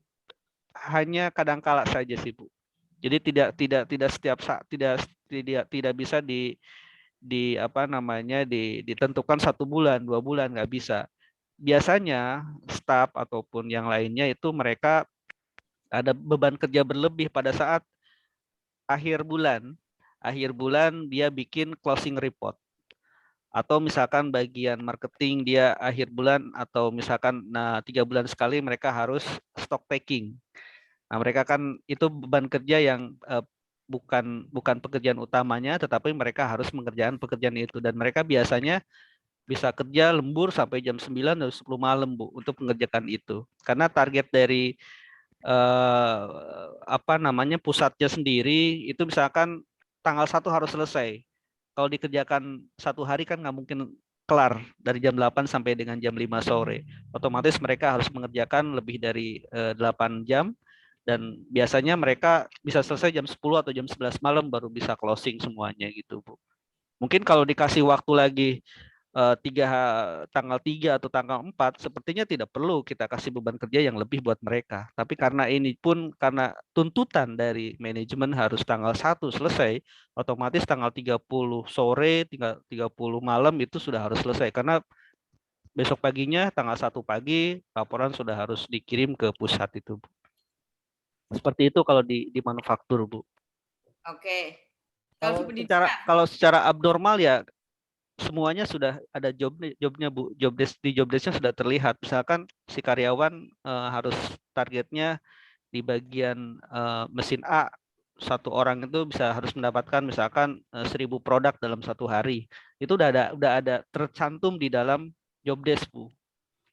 hanya kadang-kala saja sih, Bu. Jadi tidak setiap saat, tidak bisa ditentukan 1 bulan, 2 bulan, nggak bisa. Biasanya staff ataupun yang lainnya itu mereka ada beban kerja berlebih pada saat akhir bulan dia bikin closing report. Atau misalkan bagian marketing dia akhir bulan, atau misalkan 3 bulan sekali mereka harus stock taking. Nah, mereka kan itu beban kerja yang bukan pekerjaan utamanya, tetapi mereka harus mengerjakan pekerjaan itu, dan mereka biasanya bisa kerja lembur sampai jam 9 atau 10 malam, Bu, untuk mengerjakan itu. Karena target dari pusatnya sendiri itu misalkan tanggal 1 harus selesai. Kalau dikerjakan 1 hari kan nggak mungkin kelar dari jam 8 sampai dengan jam 5 sore. Otomatis mereka harus mengerjakan lebih dari 8 jam. Dan biasanya mereka bisa selesai jam 10 atau jam 11 malam baru bisa closing semuanya gitu, Bu. Mungkin kalau dikasih waktu lagi tanggal 3 atau tanggal 4, sepertinya tidak perlu kita kasih beban kerja yang lebih buat mereka. Tapi karena ini pun karena tuntutan dari manajemen harus tanggal 1 selesai, otomatis tanggal 30 sore, 30 malam itu sudah harus selesai. Karena besok paginya tanggal 1 pagi laporan sudah harus dikirim ke pusat itu, Bu. Seperti itu kalau di manufaktur, Bu. Oke. Kalau secara abnormal ya semuanya sudah ada jobnya, Bu. Job desk-nya sudah terlihat. Misalkan si karyawan harus targetnya di bagian mesin A satu orang itu bisa harus mendapatkan misalkan 1.000 produk dalam satu hari. Itu udah ada tercantum di dalam job desk, Bu.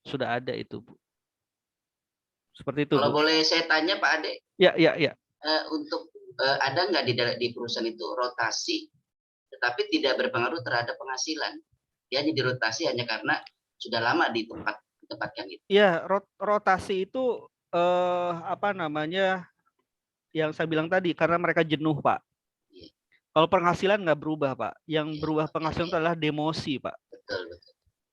Sudah ada itu, Bu. Seperti itu, Kalau Bu. boleh saya tanya Pak Ade, Ya. untuk ada nggak di perusahaan itu rotasi, tetapi tidak berpengaruh terhadap penghasilan? Dia hanya dirotasi hanya karena sudah lama di tempat yang itu. Iya, rotasi itu apa namanya yang saya bilang tadi karena mereka jenuh, Pak. Iya. Kalau penghasilan nggak berubah, Pak. Yang Iya, berubah penghasilan itu adalah demosi, Pak. Betul.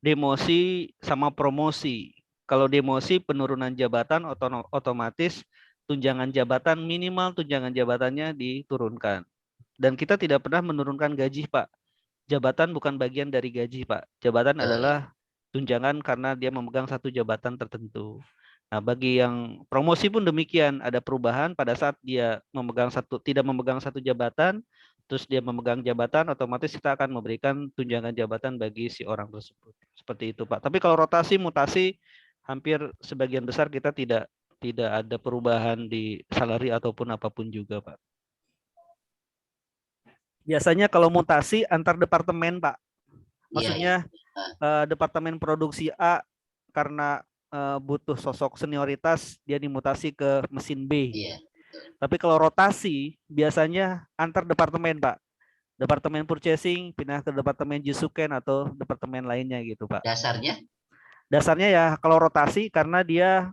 Demosi sama promosi. Kalau demosi penurunan jabatan otomatis tunjangan jabatan minimal tunjangan jabatannya diturunkan. Dan kita tidak pernah menurunkan gaji, Pak. Jabatan bukan bagian dari gaji, Pak. Jabatan adalah tunjangan karena dia memegang satu jabatan tertentu. Nah, bagi yang promosi pun demikian, ada perubahan pada saat dia tidak memegang satu jabatan, terus dia memegang jabatan, otomatis kita akan memberikan tunjangan jabatan bagi si orang tersebut. Seperti itu, Pak. Tapi kalau rotasi, mutasi, hampir sebagian besar kita tidak ada perubahan di salary ataupun apapun juga, Pak. Biasanya kalau mutasi antar departemen, Pak. Maksudnya departemen produksi A karena butuh sosok senioritas, dia dimutasi ke mesin B. Iya. Tapi kalau rotasi biasanya antar departemen, Pak. Departemen purchasing pindah ke departemen Jisuken atau departemen lainnya gitu, Pak. Dasarnya? Dasarnya ya kalau rotasi karena dia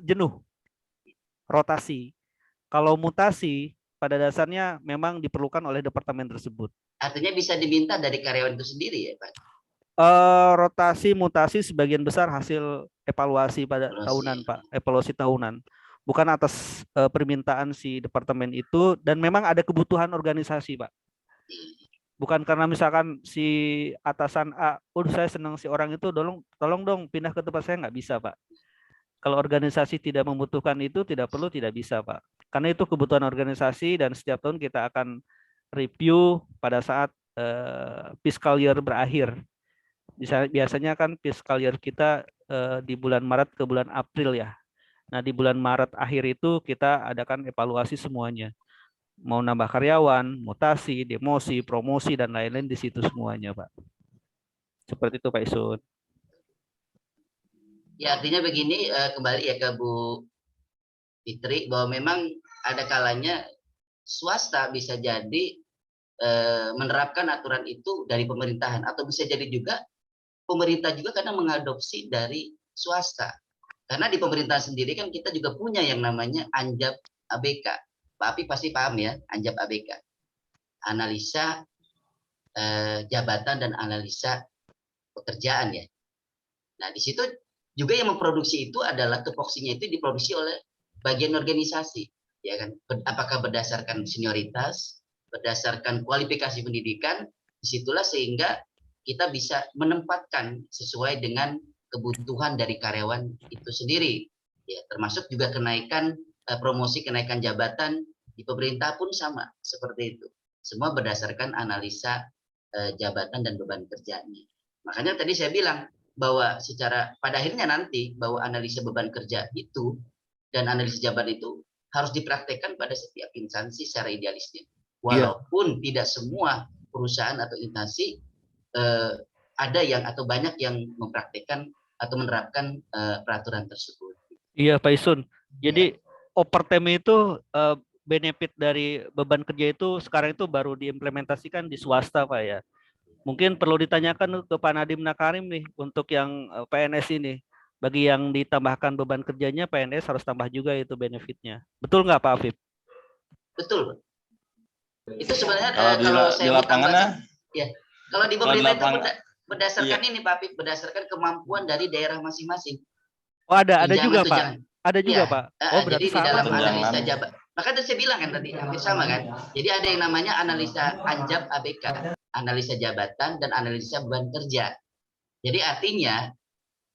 jenuh. Rotasi. Kalau mutasi pada dasarnya memang diperlukan oleh departemen tersebut. Artinya bisa diminta dari karyawan itu sendiri ya, Pak? Rotasi mutasi sebagian besar hasil evaluasi pada tahunan, Pak. Evaluasi tahunan. Bukan atas permintaan si departemen itu dan memang ada kebutuhan organisasi, Pak. Bukan karena misalkan si atasan A, saya senang si orang itu, tolong dong pindah ke tempat saya, nggak bisa, Pak. Kalau organisasi tidak membutuhkan itu, tidak bisa, Pak. Karena itu kebutuhan organisasi dan setiap tahun kita akan review pada saat fiscal year berakhir. Biasanya kan fiscal year kita di bulan Maret ke bulan April ya. Nah di bulan Maret akhir itu kita adakan evaluasi semuanya. Mau nambah karyawan, mutasi, demosi, promosi, dan lain-lain di situ semuanya, Pak. Seperti itu, Pak Isun. Ya artinya begini, kembali ya ke Bu Fitri, bahwa memang ada kalanya swasta bisa jadi menerapkan aturan itu dari pemerintahan, atau bisa jadi juga pemerintah juga kadang mengadopsi dari swasta. Karena di pemerintahan sendiri kan kita juga punya yang namanya ANJAP ABK. Pak Api pasti paham ya, ANJAP ABK. Analisa jabatan dan analisa pekerjaan ya. Nah, di situ juga yang memproduksi itu adalah tupoksinya itu diproduksi oleh bagian organisasi, ya kan? Apakah berdasarkan senioritas, berdasarkan kualifikasi pendidikan, disitulah sehingga kita bisa menempatkan sesuai dengan kebutuhan dari karyawan itu sendiri. Ya, termasuk juga kenaikan promosi, kenaikan jabatan di pemerintah pun sama seperti itu. Semua berdasarkan analisa jabatan dan beban kerjanya. Makanya tadi saya bilang bahwa secara pada akhirnya nanti bahwa analisa beban kerja itu dan analisa jabatan itu harus dipraktekkan pada setiap instansi secara idealisnya. Walaupun tidak semua perusahaan atau instansi ada yang atau banyak yang mempraktekkan atau menerapkan peraturan tersebut. Iya, Pak Isun. Jadi overtime itu benefit dari beban kerja itu sekarang itu baru diimplementasikan di swasta, Pak ya. Mungkin perlu ditanyakan ke Pak Nadiem Makarim nih untuk yang PNS ini. Bagi yang ditambahkan beban kerjanya, PNS harus tambah juga itu benefitnya. Betul nggak, Pak Afif? Betul. Itu sebenarnya kalau di lapangannya, ya. Kalau di pemerintah itu berdasarkan ini Pak Afif, berdasarkan kemampuan dari daerah masing-masing. Oh ada juga Pak. Ada juga Pak. Oh berarti jadi di dalam sama. analisa jabatan. Maka tadi saya bilang kan tadi hampir sama kan. Jadi ada yang namanya analisa ANJAP ABK, analisa jabatan dan analisa beban kerja. Jadi artinya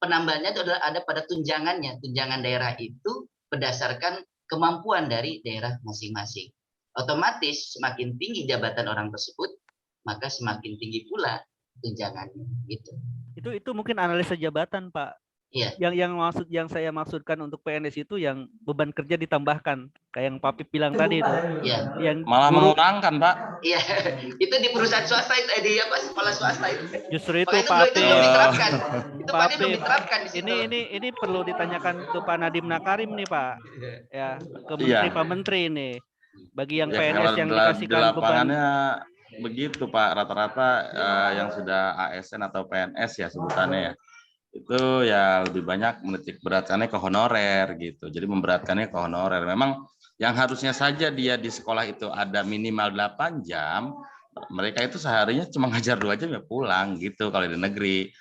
penambahannya itu adalah ada pada tunjangannya. Tunjangan daerah itu berdasarkan kemampuan dari daerah masing-masing. Otomatis semakin tinggi jabatan orang tersebut, maka semakin tinggi pula tunjangannya gitu. Itu mungkin analisa jabatan, Pak. Iya. Yang saya maksudkan untuk PNS itu yang beban kerja ditambahkan, kayak yang Pak Pip bilang tadi itu. Iya. Yang Malah guru, mengurangkan, Pak. Iya, itu di perusahaan swasta itu, di apa sekolah swasta itu. justru itu Makanya Pak itu belum Pip. diterapkan. Itu Pak Pak belum Pip, diterapkan di situ. ini perlu ditanyakan ke Pak Nadiem Nakarim nih Pak, ya ke Iya. Pak Menteri nih. Bagi yang Ya, PNS kalau yang di dikasihkan beban, lapangannya begitu Pak, rata-rata yang sudah ASN atau PNS ya sebutannya ya, itu ya lebih banyak menitik beratkannya ke honorer gitu. Jadi memberatkannya ke honorer. Memang yang harusnya saja dia di sekolah itu ada minimal 8 jam, mereka itu seharinya cuma ngajar 2 jam ya pulang gitu kalau di negeri.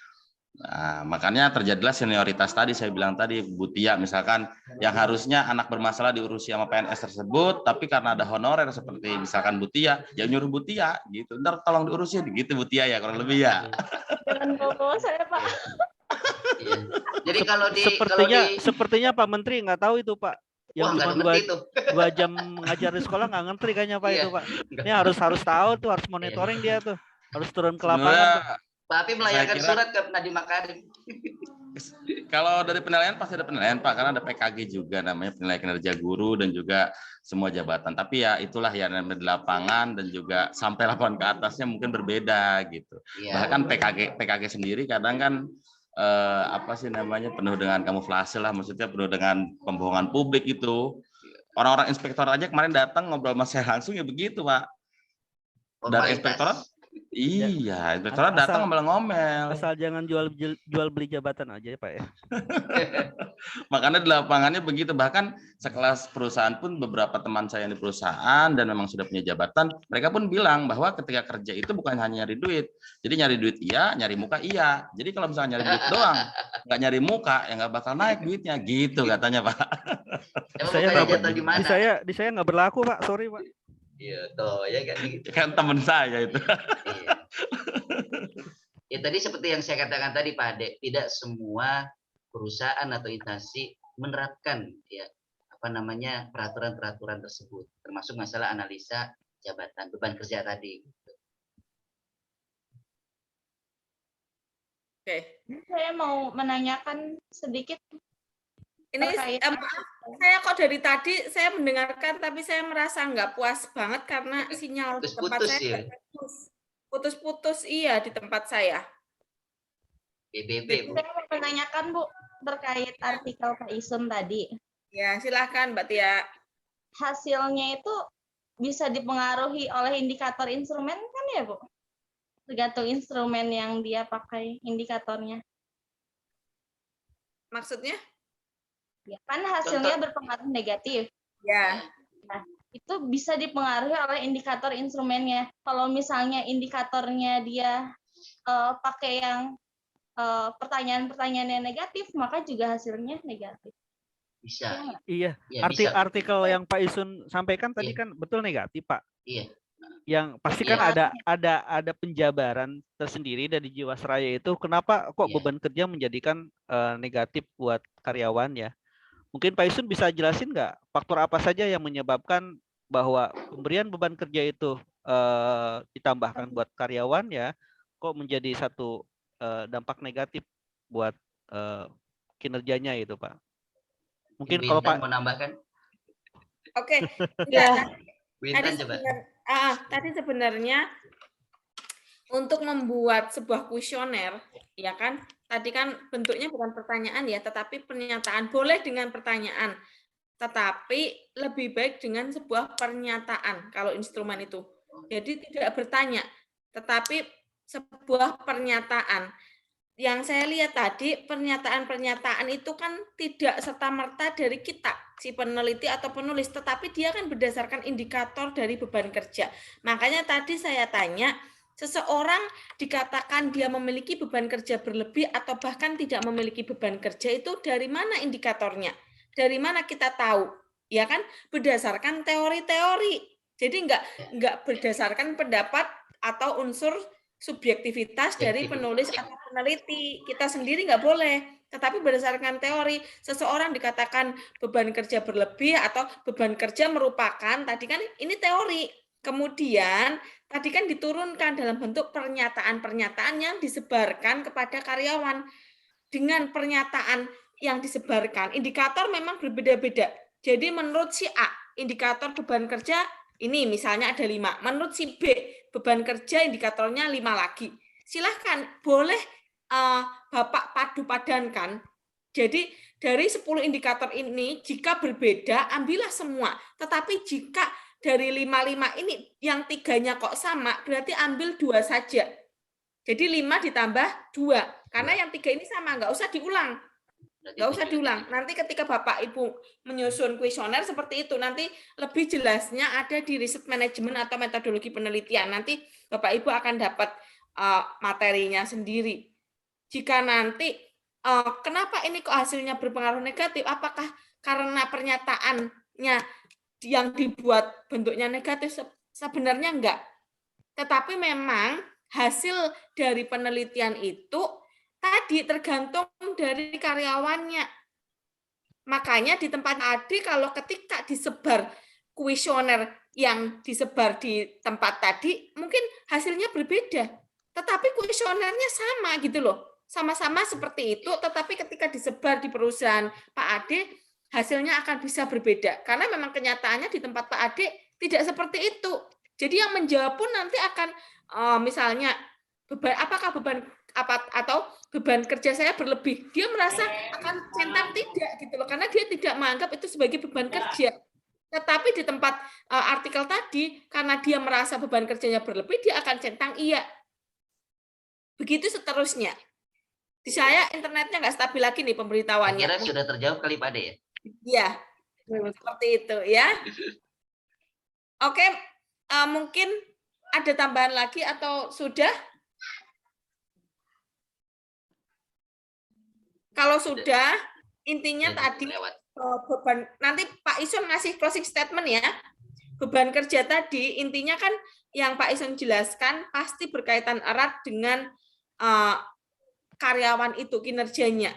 Nah, makanya terjadilah senioritas tadi saya bilang tadi, Bu Tia misalkan yang harusnya anak bermasalah diurusi sama PNS tersebut, tapi karena ada honorer seperti misalkan Bu Tia, ya nyuruh Bu Tia gitu. Ntar tolong diurusin gitu Bu Tia ya kurang lebih ya. Jangan bawa saya, Pak. Iya. Jadi kalau di sepertinya Pak Menteri nggak tahu itu Pak. Yang wah, nggak cuma ada ngerti itu. 2 jam ngajar di sekolah nggak ngerti kayaknya Pak Iya. itu Pak. Ini harus tahu tuh, harus monitoring dia tuh, harus turun ke lapangan tuh. Sebenarnya Tapi melayangkan Saya kira- surat ke Nadiem Makarim. kalau dari penilaian pasti ada penilaian Pak, karena ada PKG juga namanya penilaian kinerja guru dan juga semua jabatan. Tapi ya itulah yang namanya di lapangan dan juga sampai lapangan ke atasnya mungkin berbeda gitu. Iya. Bahkan PKG sendiri kadang kan apa sih namanya penuh dengan kamuflase lah, maksudnya penuh dengan pembohongan publik itu. Orang-orang inspektor aja kemarin datang ngobrol sama saya langsung ya begitu Pak. Dan inspektorat, iya inspektorat datang ngomel-ngomel. Asal jangan jual beli jabatan aja ya Pak ya. Makanya di lapangannya begitu, bahkan sekelas perusahaan pun beberapa teman saya yang di perusahaan dan memang sudah punya jabatan, mereka pun bilang bahwa ketika kerja itu bukan hanya nyari duit. Jadi nyari duit iya, nyari muka iya. Jadi kalau misalnya nyari duit doang, nggak nyari muka ya nggak bakal naik duitnya gitu katanya Pak. Emang Saya mukanya nggak- jatuh di mana? Di saya nggak berlaku Pak, sorry Pak. Iya, toh ya kan gitu. Kan temen saya itu. Iya. Ya tadi seperti yang saya katakan tadi Pak Ade, tidak semua perusahaan atau instansi menerapkan ya apa namanya peraturan-peraturan tersebut, termasuk masalah analisa jabatan beban kerja tadi. Oke. Saya mau menanyakan sedikit. Ini maaf, saya kok dari tadi saya mendengarkan tapi saya merasa nggak puas banget karena sinyal di tempat Putus-putus saya ya. putus-putus iya di tempat saya. BBB Bu. Saya mau menanyakan Bu terkait artikel Pak Isun tadi. Ya, silahkan Mbak Tia. Hasilnya itu bisa dipengaruhi oleh indikator instrumen kan ya Bu? Tergantung instrumen yang dia pakai indikatornya. Maksudnya? Ya, kan hasilnya berpengaruh negatif. Ya. Nah, itu bisa dipengaruhi oleh indikator instrumennya. Kalau misalnya indikatornya dia pakai yang pertanyaan-pertanyaan yang negatif, maka juga hasilnya negatif. Bisa. Iya. Ya, bisa. Artikel yang Pak Isun sampaikan tadi kan betul negatif Pak. Iya. Yang pasti kan ada penjabaran tersendiri dari Jiwasraya itu. Kenapa kok beban kerja menjadikan negatif buat karyawan ya? Mungkin Pak Isun bisa jelasin nggak faktor apa saja yang menyebabkan bahwa pemberian beban kerja itu ditambahkan buat karyawan ya, kok menjadi satu dampak negatif buat kinerjanya itu Pak. Mungkin kalau Pak mau nambahkan? Oke. Ya. Wintan coba. Tadi sebenarnya untuk membuat sebuah kuesioner, ya kan? Tadi kan bentuknya bukan pertanyaan ya, tetapi pernyataan. Boleh dengan pertanyaan, tetapi lebih baik dengan sebuah pernyataan kalau instrumen itu. Jadi tidak bertanya, tetapi sebuah pernyataan. Yang saya lihat tadi, pernyataan-pernyataan itu kan tidak serta-merta dari kita, si peneliti atau penulis, tetapi dia kan berdasarkan indikator dari beban kerja. Makanya tadi saya tanya, seseorang dikatakan dia memiliki beban kerja berlebih atau bahkan tidak memiliki beban kerja itu dari mana indikatornya? Dari mana kita tahu? Ya kan? Berdasarkan teori-teori. Jadi enggak berdasarkan pendapat atau unsur subjektivitas dari penulis atau peneliti. Kita sendiri nggak boleh. Tetapi berdasarkan teori, seseorang dikatakan beban kerja berlebih atau beban kerja merupakan, tadi kan ini teori. Kemudian tadi kan diturunkan dalam bentuk pernyataan-pernyataan yang disebarkan kepada karyawan. dengan pernyataan yang disebarkan, indikator memang berbeda-beda. Jadi menurut si A, indikator beban kerja ini misalnya ada 5. Menurut si B, beban kerja indikatornya 5 lagi. Silahkan, boleh Bapak padu padankan. Jadi dari 10 indikator ini, jika berbeda, ambillah semua. Tetapi jika dari 5 ini, yang 3-nya kok sama, berarti ambil 2 saja. Jadi 5 ditambah 2. Karena yang 3 ini sama, nggak usah diulang. Nggak usah diulang. Nanti ketika Bapak Ibu menyusun kuesioner seperti itu, nanti lebih jelasnya ada di riset manajemen atau metodologi penelitian. Nanti Bapak Ibu akan dapat materinya sendiri. Jika nanti, kenapa ini kok hasilnya berpengaruh negatif? Apakah karena pernyataannya yang dibuat bentuknya negatif? Sebenarnya enggak. Tetapi memang hasil dari penelitian itu tadi tergantung dari karyawannya. Makanya di tempat AD kalau ketika disebar kuesioner yang disebar di tempat tadi, mungkin hasilnya berbeda. Tetapi kuesionernya sama gitu loh. Sama-sama seperti itu, tetapi ketika disebar di perusahaan Pak Ade, hasilnya akan bisa berbeda. Karena memang kenyataannya di tempat Pak Ade tidak seperti itu. Jadi yang menjawab pun nanti akan misalnya apakah beban kerja saya berlebih, dia merasa akan centang tidak gitu loh, karena dia tidak menganggap itu sebagai beban kerja. Tetapi di tempat artikel tadi, karena dia merasa beban kerjanya berlebih, dia akan centang iya. Begitu seterusnya. Di saya internetnya nggak stabil lagi nih pemberitahuannya. Kira sudah terjawab kali Pak Ade ya? Iya, seperti itu ya. Oke, mungkin ada tambahan lagi atau sudah? Kalau sudah, intinya tadi beban, nanti Pak Isun ngasih closing statement ya. Beban kerja tadi, intinya kan yang Pak Isun jelaskan pasti berkaitan erat dengan karyawan itu, kinerjanya.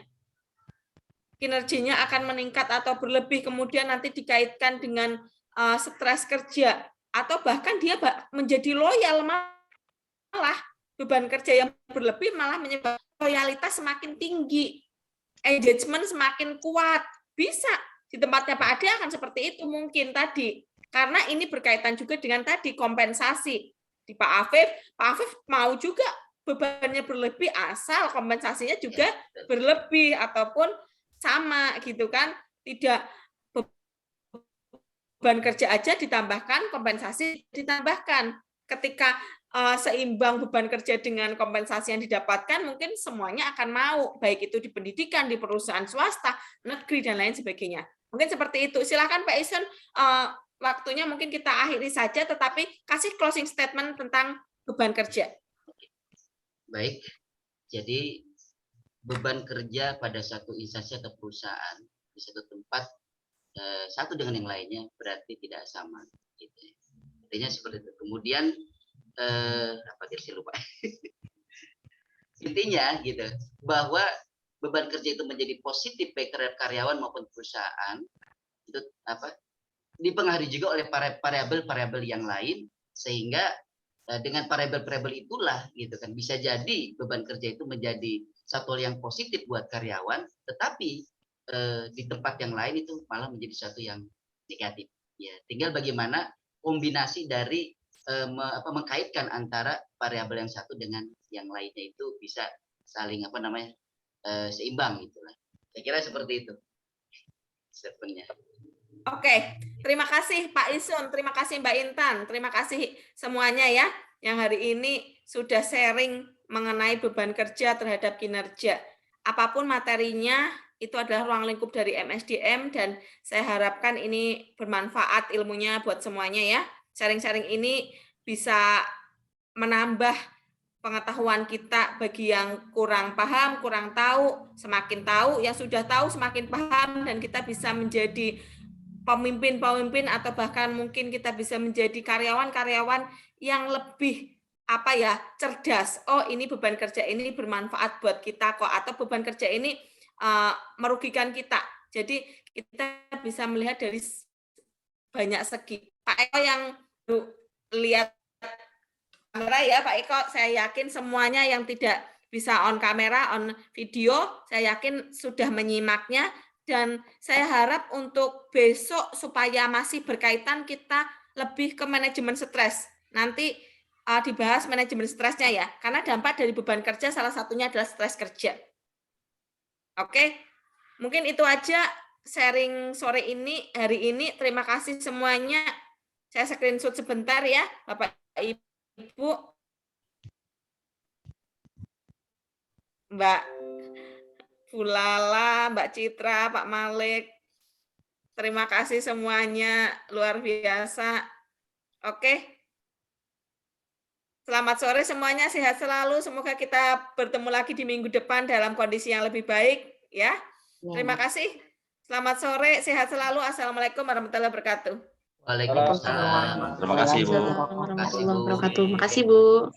Kinerjanya akan meningkat atau berlebih, kemudian nanti dikaitkan dengan stres kerja, atau bahkan dia menjadi loyal, malah beban kerja yang berlebih malah menyebabkan loyalitas semakin tinggi, engagement semakin kuat. Bisa di tempatnya Pak Ade akan seperti itu mungkin tadi, karena ini berkaitan juga dengan tadi kompensasi di Pak Afif mau juga bebannya berlebih asal kompensasinya juga berlebih ataupun sama gitu kan, tidak beban kerja aja ditambahkan kompensasi ditambahkan. Ketika seimbang beban kerja dengan kompensasi yang didapatkan, mungkin semuanya akan mau, baik itu di pendidikan, di perusahaan swasta, negeri, dan lain sebagainya. Mungkin seperti itu. Silakan Pak Isun, waktunya mungkin kita akhiri saja, tetapi kasih closing statement tentang beban kerja. Baik, jadi beban kerja pada satu instansi atau perusahaan di satu tempat satu dengan yang lainnya berarti tidak sama. Gitu. Artinya seperti itu. Kemudian apa saya lupa. Intinya gitu bahwa beban kerja itu menjadi positif baik karyawan maupun perusahaan itu dipengaruhi juga oleh variabel-variabel yang lain, sehingga dengan variabel-variabel itulah gitu kan bisa jadi beban kerja itu menjadi satu hal yang positif buat karyawan, tetapi di tempat yang lain itu malah menjadi satu yang negatif. Ya, tinggal bagaimana kombinasi dari mengkaitkan antara variabel yang satu dengan yang lainnya itu bisa saling seimbang gitulah. Saya kira seperti itu. Sebenarnya. Oke, terima kasih Pak Isun, terima kasih Mbak Intan, terima kasih semuanya ya yang hari ini sudah sharing mengenai beban kerja terhadap kinerja. Apapun materinya, itu adalah ruang lingkup dari MSDM dan saya harapkan ini bermanfaat ilmunya buat semuanya ya. Sharing-sharing ini bisa menambah pengetahuan kita bagi yang kurang paham, kurang tahu, semakin tahu, yang sudah tahu semakin paham, dan kita bisa menjadi pemimpin-pemimpin atau bahkan mungkin kita bisa menjadi karyawan-karyawan yang lebih cerdas. Oh, ini beban kerja ini bermanfaat buat kita kok, atau beban kerja ini merugikan kita. Jadi kita bisa melihat dari banyak segi. Pak Eko yang lihat kamera ya, Pak Eko, saya yakin semuanya yang tidak bisa on kamera, on video, saya yakin sudah menyimaknya, dan saya harap untuk besok supaya masih berkaitan kita lebih ke manajemen stres. Nanti dibahas manajemen stresnya ya, karena dampak dari beban kerja salah satunya adalah stres kerja. Oke, mungkin itu aja sharing sore ini, hari ini. Terima kasih semuanya. Saya screenshot sebentar ya, Bapak Ibu. Mbak Fulala, Mbak Citra, Pak Malik. Terima kasih semuanya, luar biasa. Oke. Selamat sore semuanya, sehat selalu. Semoga kita bertemu lagi di minggu depan dalam kondisi yang lebih baik ya. Terima kasih. Selamat sore, sehat selalu. Assalamualaikum warahmatullahi wabarakatuh. Waalaikumsalam. Terima kasih, Bu. Warahmatullahi wabarakatuh. Makasih, Bu.